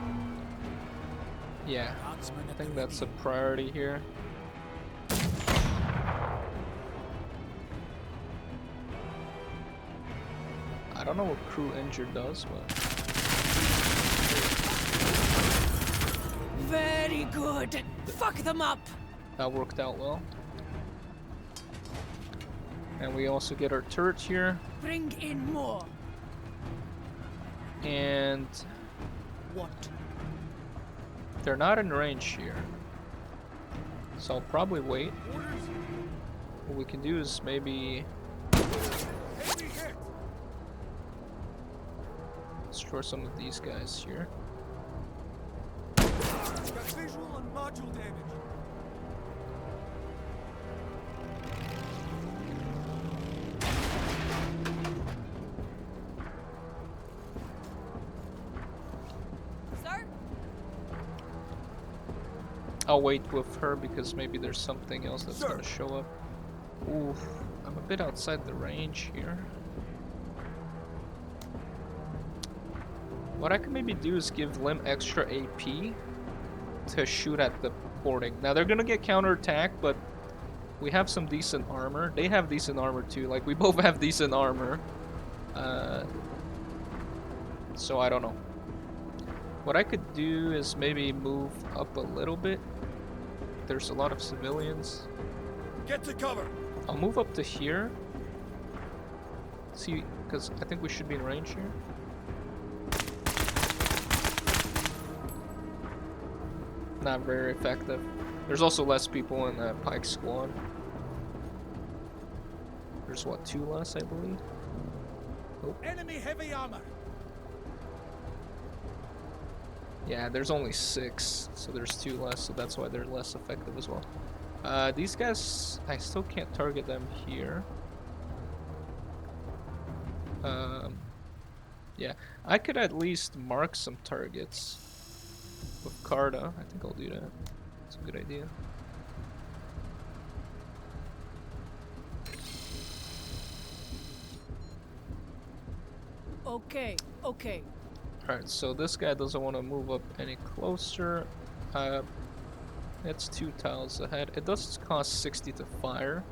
Yeah, Guardsmen I at think the that's a ready. priority here. I don't know what crew injured does, but Very good. Fuck them up. that worked out well. And we also get our turret here, Bring in more. and What? they're not in range here. So I'll probably wait. Orders? What we can do is maybe Heavy hit. destroy some of these guys here. Got visual and module damage. Sir? I'll wait with her because maybe there's something else that's Sir. gonna show up. Oof, I'm a bit outside the range here. What I can maybe do is give Lim extra AP to shoot at the boarding. Now they're gonna get counterattacked, but we have some decent armor. They have decent armor too. Like we both have decent armor. So I don't know. What I could do is maybe move up a little bit. There's a lot of civilians. Get to cover. I'll move up to here. See, because I think we should be in range here. Not very effective. There's also less people in the Pike squad. There's what, 2 less, I believe? Enemy heavy armor. Yeah, there's only 6, so there's 2 less, so that's why they're less effective as well. These guys, I still can't target them here. Yeah, I could at least mark some targets with Carta. I think I'll do that. It's a good idea. Okay, okay. Alright, so this guy doesn't want to move up any closer. It's 2 tiles ahead. It does cost 60 to fire.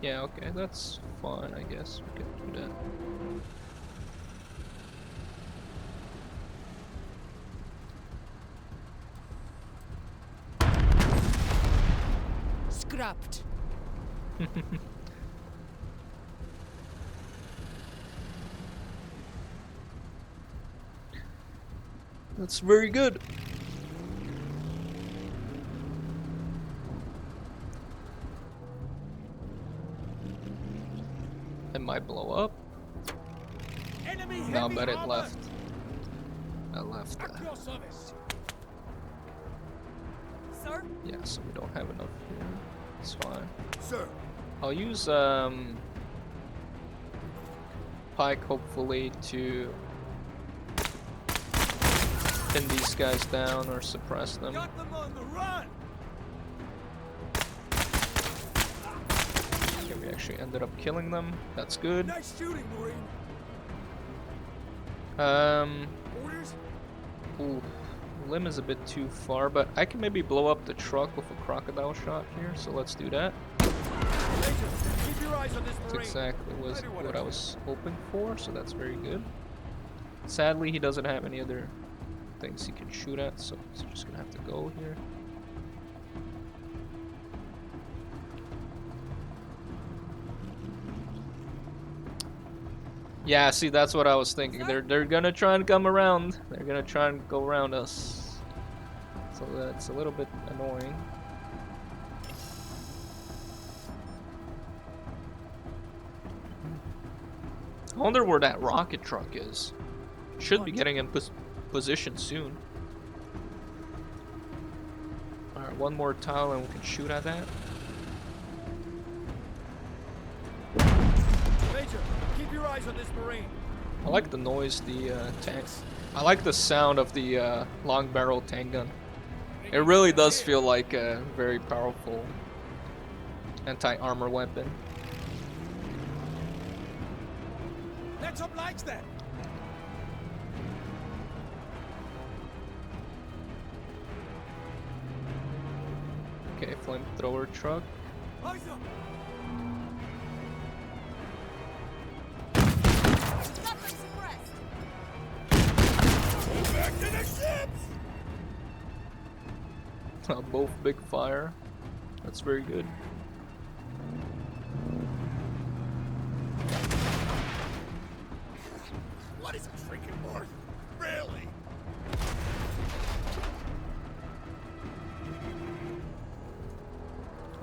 Yeah, okay, that's fine, I guess. We can do that. Scrapped. That's very good. It might blow up. Enemy No, heavy but it armor. left. It left. At your service. Sir? Yeah, so we don't have enough here. It's fine. Sir. I'll use Pike hopefully to pin these guys down or suppress them. Got them on the run. Okay, we actually ended up killing them. That's good. Nice shooting, Marine. Orders? Ooh, limb is a bit too far, but I can maybe blow up the truck with a crocodile shot here, so let's do that. Major, keep your eyes on this That's Marine. exactly Ready when what I I was hoping for, so that's very good. Sadly, he doesn't have any other things he can shoot at, so he's just gonna have to go here. Yeah, see, that's what I was thinking. They're gonna try and come around. They're gonna try and go around us. So that's a little bit annoying. I wonder where that rocket truck is. Should be getting in position soon. Alright, one more tile and we can shoot at that. Major, keep your eyes on this Marine. I like the noise the tanks. I like the sound of the long barrel tank gun. It really does feel like a very powerful anti-armor weapon. Let's oblige them. Okay, flamethrower truck. Eyes up. Suffering suppressed. Go back to the ships. Both big fire. That's very good. What is it freaking worth? Really?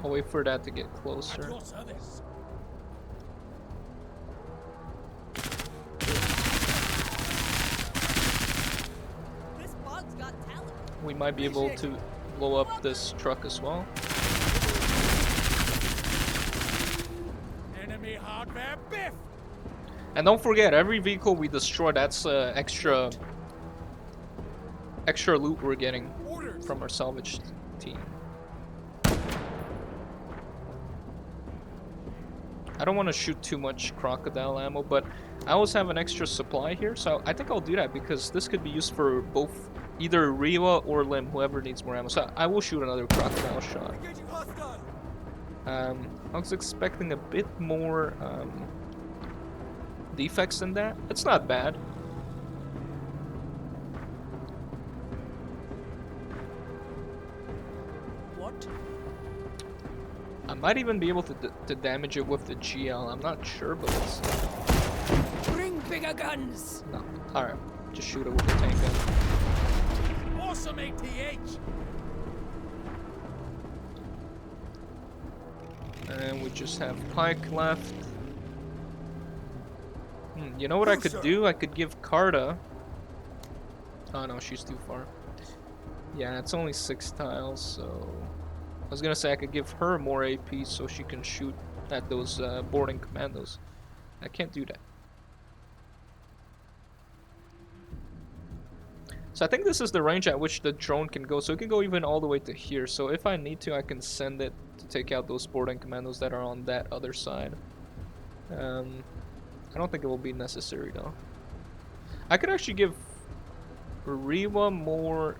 I'll wait for that to get At closer. your service. This bug's got talent. We might be able to blow up this truck as well. Enemy hardware biff. And don't forget, every vehicle we destroy, that's extra loot we're getting Orders. from our salvage team. I don't want to shoot too much crocodile ammo, but I always have an extra supply here, so I think I'll do that because this could be used for both either Riva or Lim, whoever needs more ammo. So I will shoot another crocodile shot. Engaging hostile. I was expecting a bit more defects than that. It's not bad. What? I might even be able to damage it with the GL. I'm not sure, but let's see. Bring bigger guns. No. Alright, just shoot it with the tank gun. Awesome ATH. And we just have Pike left. You know what I could do? I could give Carta. Oh no, she's too far. Yeah, it's only 6 tiles, so I was gonna say I could give her more AP so she can shoot at those boarding commandos. I can't do that. So I think this is the range at which the drone can go. So it can go even all the way to here. So if I need to, I can send it to take out those boarding commandos that are on that other side. I don't think it will be necessary though. I could actually give Riva more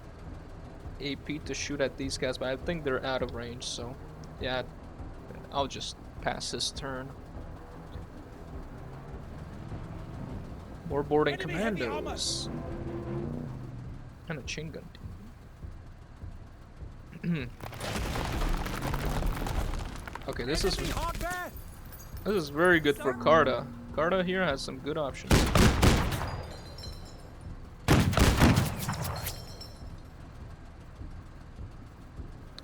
AP to shoot at these guys, but I think they're out of range, so yeah, I'll just pass his turn. More boarding Enemy heavy commandos. And a chain gun. Okay, this is Enemy hardware. very good for Carta. Carta here has some good options.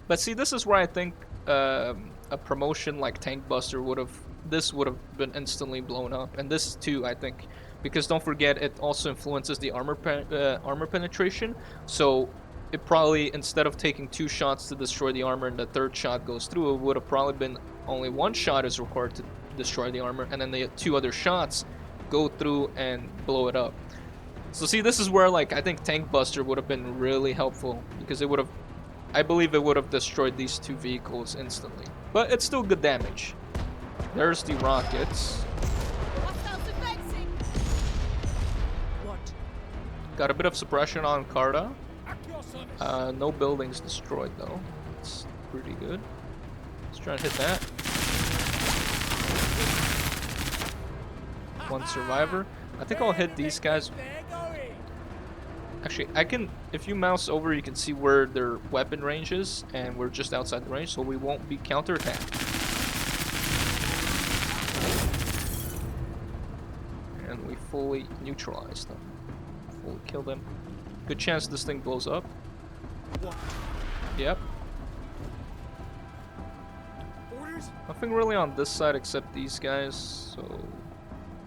But see, this is where I think a promotion like Tank Buster would have been instantly blown up, and this too, I think, because don't forget it also influences the armor penetration. So it probably, instead of taking 2 shots to destroy the armor and the 3rd shot goes through, it would have probably been only 1 shot is required to destroy the armor, and then the 2 other shots go through and blow it up. So see, this is where like I think Tank Buster would have been really helpful because it would have, I believe it would have destroyed these two vehicles instantly. But it's still good damage. There's the rockets. What? Got a bit of suppression on Carta. At your service. No buildings destroyed though. It's pretty good. Let's try and hit that. One survivor. I think I'll hit these guys. They're going. Actually, I can, if you mouse over, you can see where their weapon range is, and we're just outside the range, so we won't be counterattacked. And we fully neutralize them. Fully kill them. Good chance this thing blows up. What? Yep. Orders? Nothing really on this side except these guys, so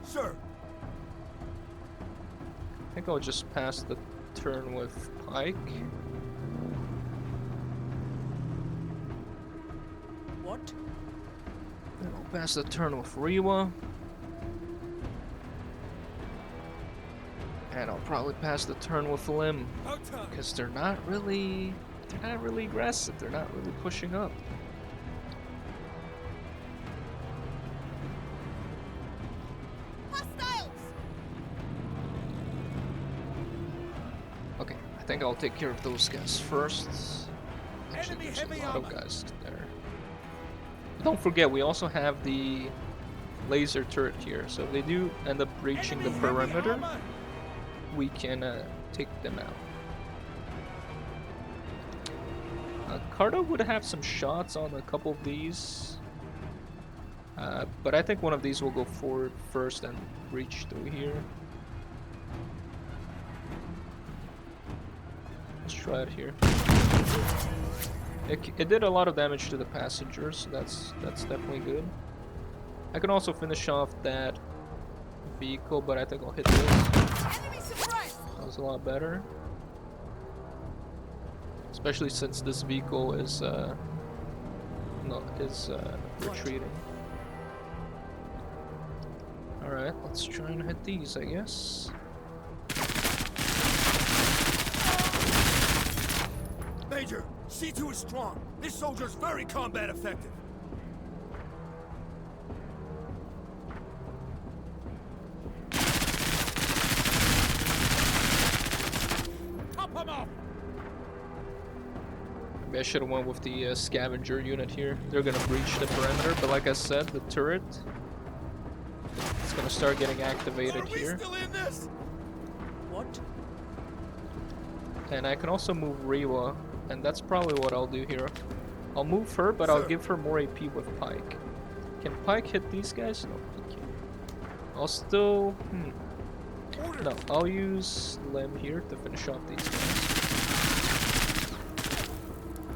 Sir. I think I'll just pass the turn with Pike. What? Then I'll pass the turn with Rewa. And I'll probably pass the turn with Lim. About time. Because they're not really aggressive. They're not really pushing up. Hostiles! Okay, I think I'll take care of those guys first. Actually, Enemy there's heavy a lot of armor. guys there. Don't forget, we also have the laser turret here. So if they do end up breaching the Enemy heavy perimeter, armor. we can take them out. Cardo would have some shots on a couple of these. But I think one of these will go forward first and reach through here. Let's try it here. It did a lot of damage to the passengers, so that's definitely good. I can also finish off that vehicle, but I think I'll hit this. Enemy surprise! That was a lot better. Especially since this vehicle is retreating. Alright, let's try and hit these, I guess. Major, C2 is strong. This soldier's very combat effective. Top him off. Maybe I should have went with the scavenger unit here. They're gonna breach the perimeter, but like I said, the turret is gonna start getting activated Are we here. still in this? What? And I can also move Rewa, and that's probably what I'll do here. I'll move her, but I'll Sir. give her more AP with Pike. Can Pike hit these guys? No, he can't. I'll still... Order. No, I'll use Lim here to finish off these guys.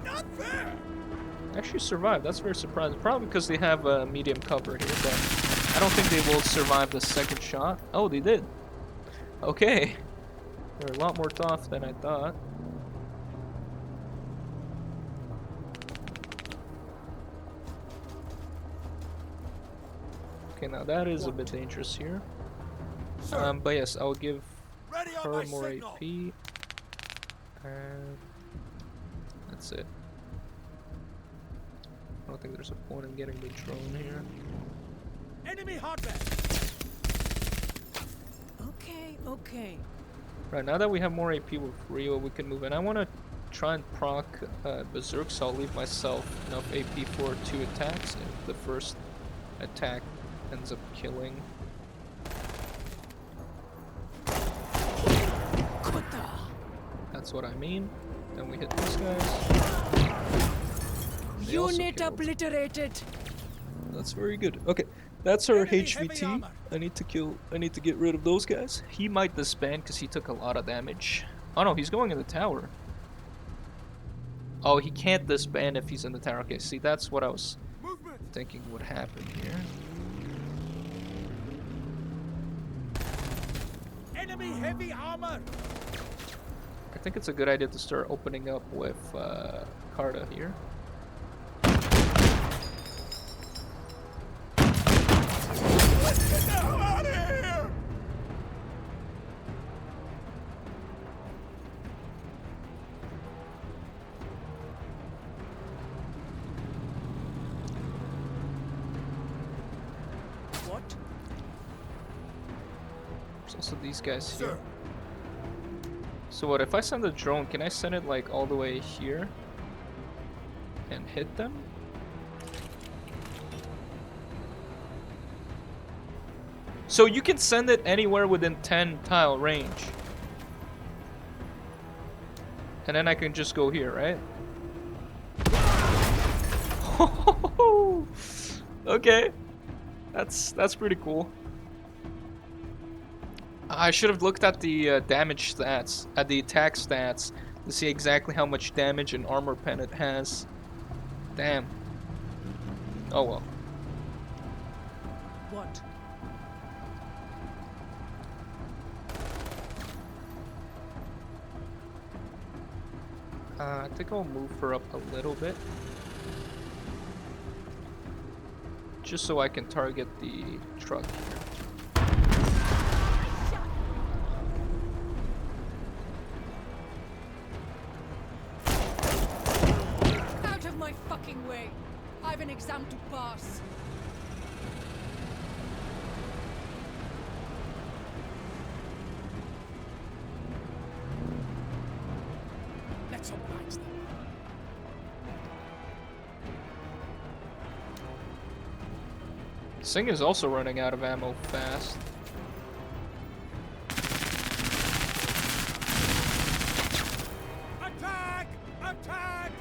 Not fair. Actually survived, that's very surprising. Probably because they have medium cover here, but I don't think they will survive the second shot. Oh, they did. Okay. They're a lot more tough than I thought. Okay, now that is a bit dangerous here. Sir, But yes, I'll give ready on her my more signal. AP. And that's it. I don't think there's a point in getting the drone here. Enemy hotbed. Okay, okay. Right, now that we have more AP with Rio, we can move in. I want to try and proc Berserk, so I'll leave myself enough AP for 2 attacks. If the first attack ends up killing. That's what I mean. Then we hit these guys. They also Unit killed. obliterated. That's very good. Okay, that's our Enemy heavy HVT. armor. I need to get rid of those guys. He might disband because he took a lot of damage. Oh no, he's going in the tower. Oh, he can't disband if he's in the tower. Okay, see, that's what I was Movement. thinking would happen here. Enemy heavy armor. I think it's a good idea to start opening up with Carta here. Let's get the hell out of here. There's also these guys Sir, here. So what, if I send a drone, can I send it like all the way here? And hit them? So you can send it anywhere within 10 tile range. And then I can just go here, right? Okay. That's pretty cool. I should have looked at the damage stats, at the attack stats, to see exactly how much damage and armor pen it has. Damn. Oh well. What? I think I'll move her up a little bit. Just so I can target the truck here. Out of my fucking way! I've an exam to pass. let's oblige them. Singh is also running out of ammo fast. Attack! Attack!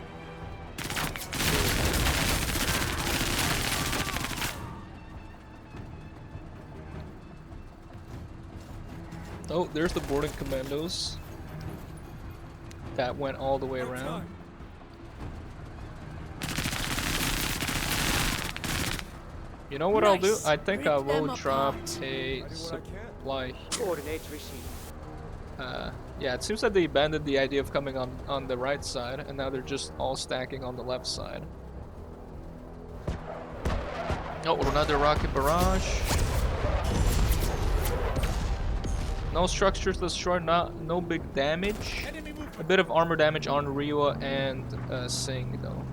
Oh, there's the boarding commandos. That went all the way No around. time. You know what I'll do? Nice. I think I Rip them will drop apart. a I do what I supply here. Coordinates received. Yeah, it seems that they abandoned the idea of coming on the right side, and now they're just all stacking on the left side. Oh, another rocket barrage. No structures destroyed, no big damage. Enemy movement. A bit of armor damage on Riwa and Singh, though.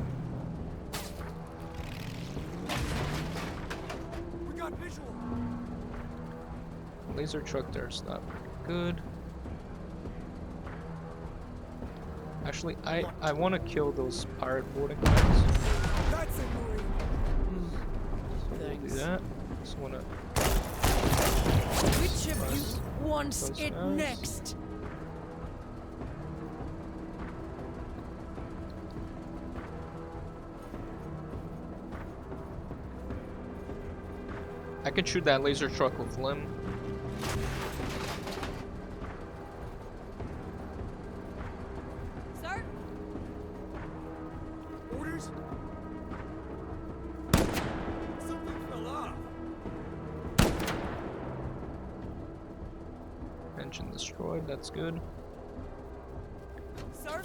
We got visual. Laser truck there's not very good. Actually, I want to kill those pirate boarding guys. That's annoying. Do Thanks. that. Just wanna. Which of you wants Those it guys. next? I can shoot that laser truck with limb. Sir? Orders? Something fell off. Engine destroyed. That's good. Sir?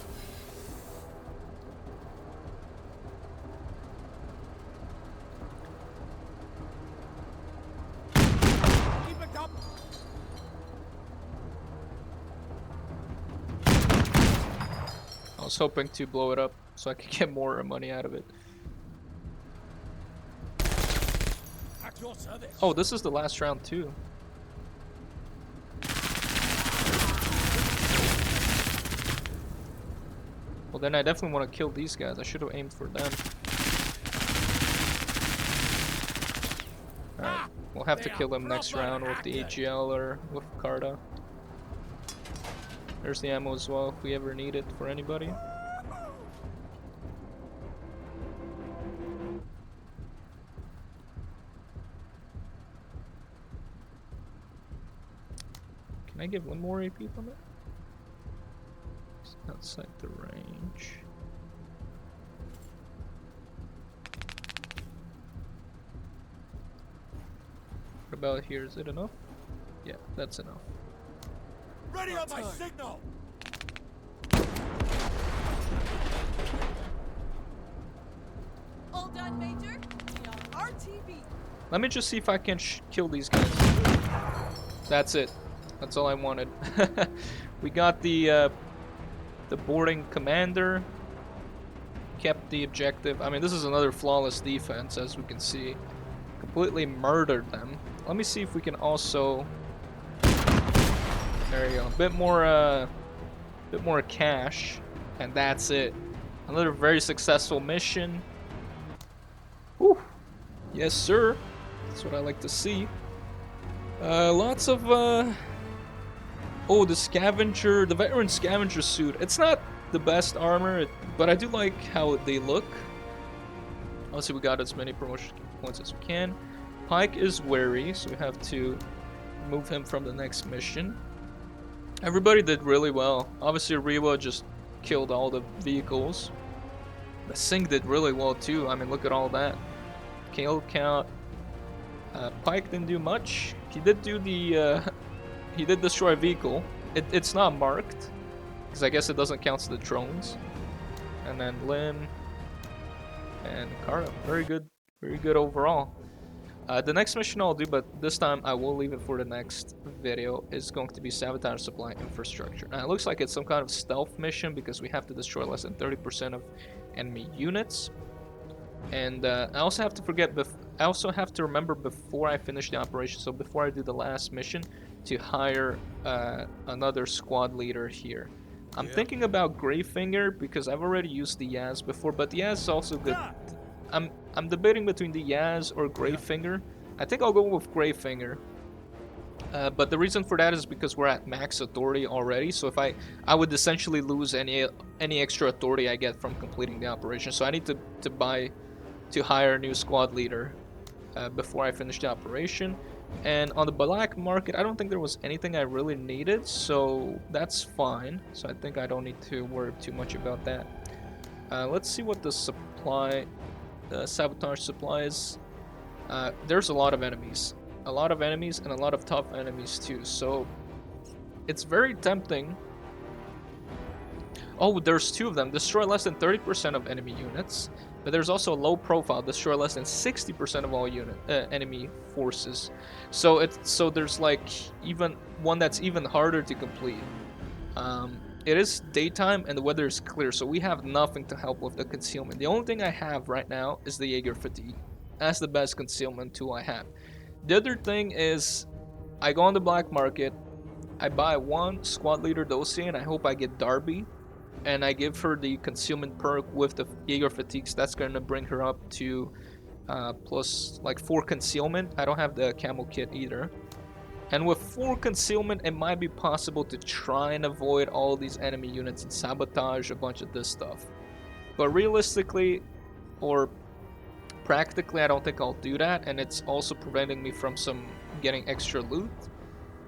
Keep it up. I was hoping to blow it up so I could get more money out of it. At your service. Oh, this is the last round too. Well, then I definitely want to kill these guys. I should have aimed for them. Alright, we'll have to kill them next round with the AGL or with Carta. There's the ammo as well if we ever need it for anybody. Can I get one more AP from it? It's outside the range. What about here? Is it enough? Yeah, that's enough. Ready on my signal. All done, Major? We are RTV. Let me just see if I can kill these guys. That's it. That's all I wanted. We got the boarding commander. Kept the objective. I mean, this is another flawless defense, as we can see. Completely murdered them. Let me see if we can also There you go. Bit more cash, and that's it. Another very successful mission. Whew. Yes, sir. That's what I like to see. Lots of oh, the scavenger, the veteran scavenger suit. It's not the best armor, but I do like how they look. Obviously, we got as many promotion points as we can. Pike is wary, so we have to move him from the next mission. Everybody did really well. Obviously, Rewa just killed all the vehicles. The Sing did really well too. I mean, look at all that. Kill count. Pike didn't do much. He did do the. He did destroy a vehicle. It's not marked, because I guess it doesn't count to the drones. And then Lim and Kara, very good overall. The next mission I'll do, but this time I will leave it for the next video, is going to be Sabotage Supply Infrastructure. Now it looks like it's some kind of stealth mission because we have to destroy less than 30% of enemy units. And I also have to remember before I finish the operation, so before I do the last mission, to hire another squad leader here. I'm thinking about Greyfinger because I've already used the Yaz before, but the Yaz is also good. I'm debating between the Yaz or Greyfinger. I think I'll go with Greyfinger. But the reason for that is because we're at max authority already, so if I would essentially lose any extra authority I get from completing the operation. So I need to hire a new squad leader before I finish the operation. And on the black market, I don't think there was anything I really needed, so that's fine. So I think I don't need to worry too much about that. Let's see what the supply, sabotage supplies. There's a lot of enemies. A lot of enemies and a lot of tough enemies too, so it's very tempting. Oh, there's two of them. Destroy less than 30% of enemy units. But there's also a low profile, destroy less than 60% of all enemy forces. So there's like even one that's even harder to complete. It is daytime and the weather is clear, so we have nothing to help with the concealment. The only thing I have right now is the Jaeger Fatigue. That's the best concealment tool I have. The other thing is, I go on the black market, I buy one squad leader dossier, and I hope I get Darby. And I give her the concealment perk with the Jaeger Fatigues. That's going to bring her up to plus like 4 concealment. I don't have the camo kit either. And with 4 concealment, it might be possible to try and avoid all these enemy units and sabotage a bunch of this stuff. But realistically, or practically, I don't think I'll do that. And it's also preventing me from getting extra loot.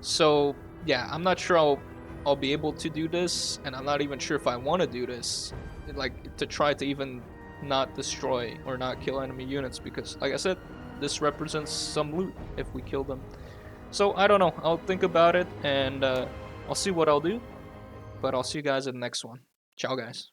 So yeah, I'm not sure I'll be able to do this, and I'm not even sure if I want to do this, like to try to even not destroy or not kill enemy units, because like I said, this represents some loot if we kill them. So I don't know, I'll think about it, and I'll see what I'll do, but I'll see you guys in the next one. Ciao guys.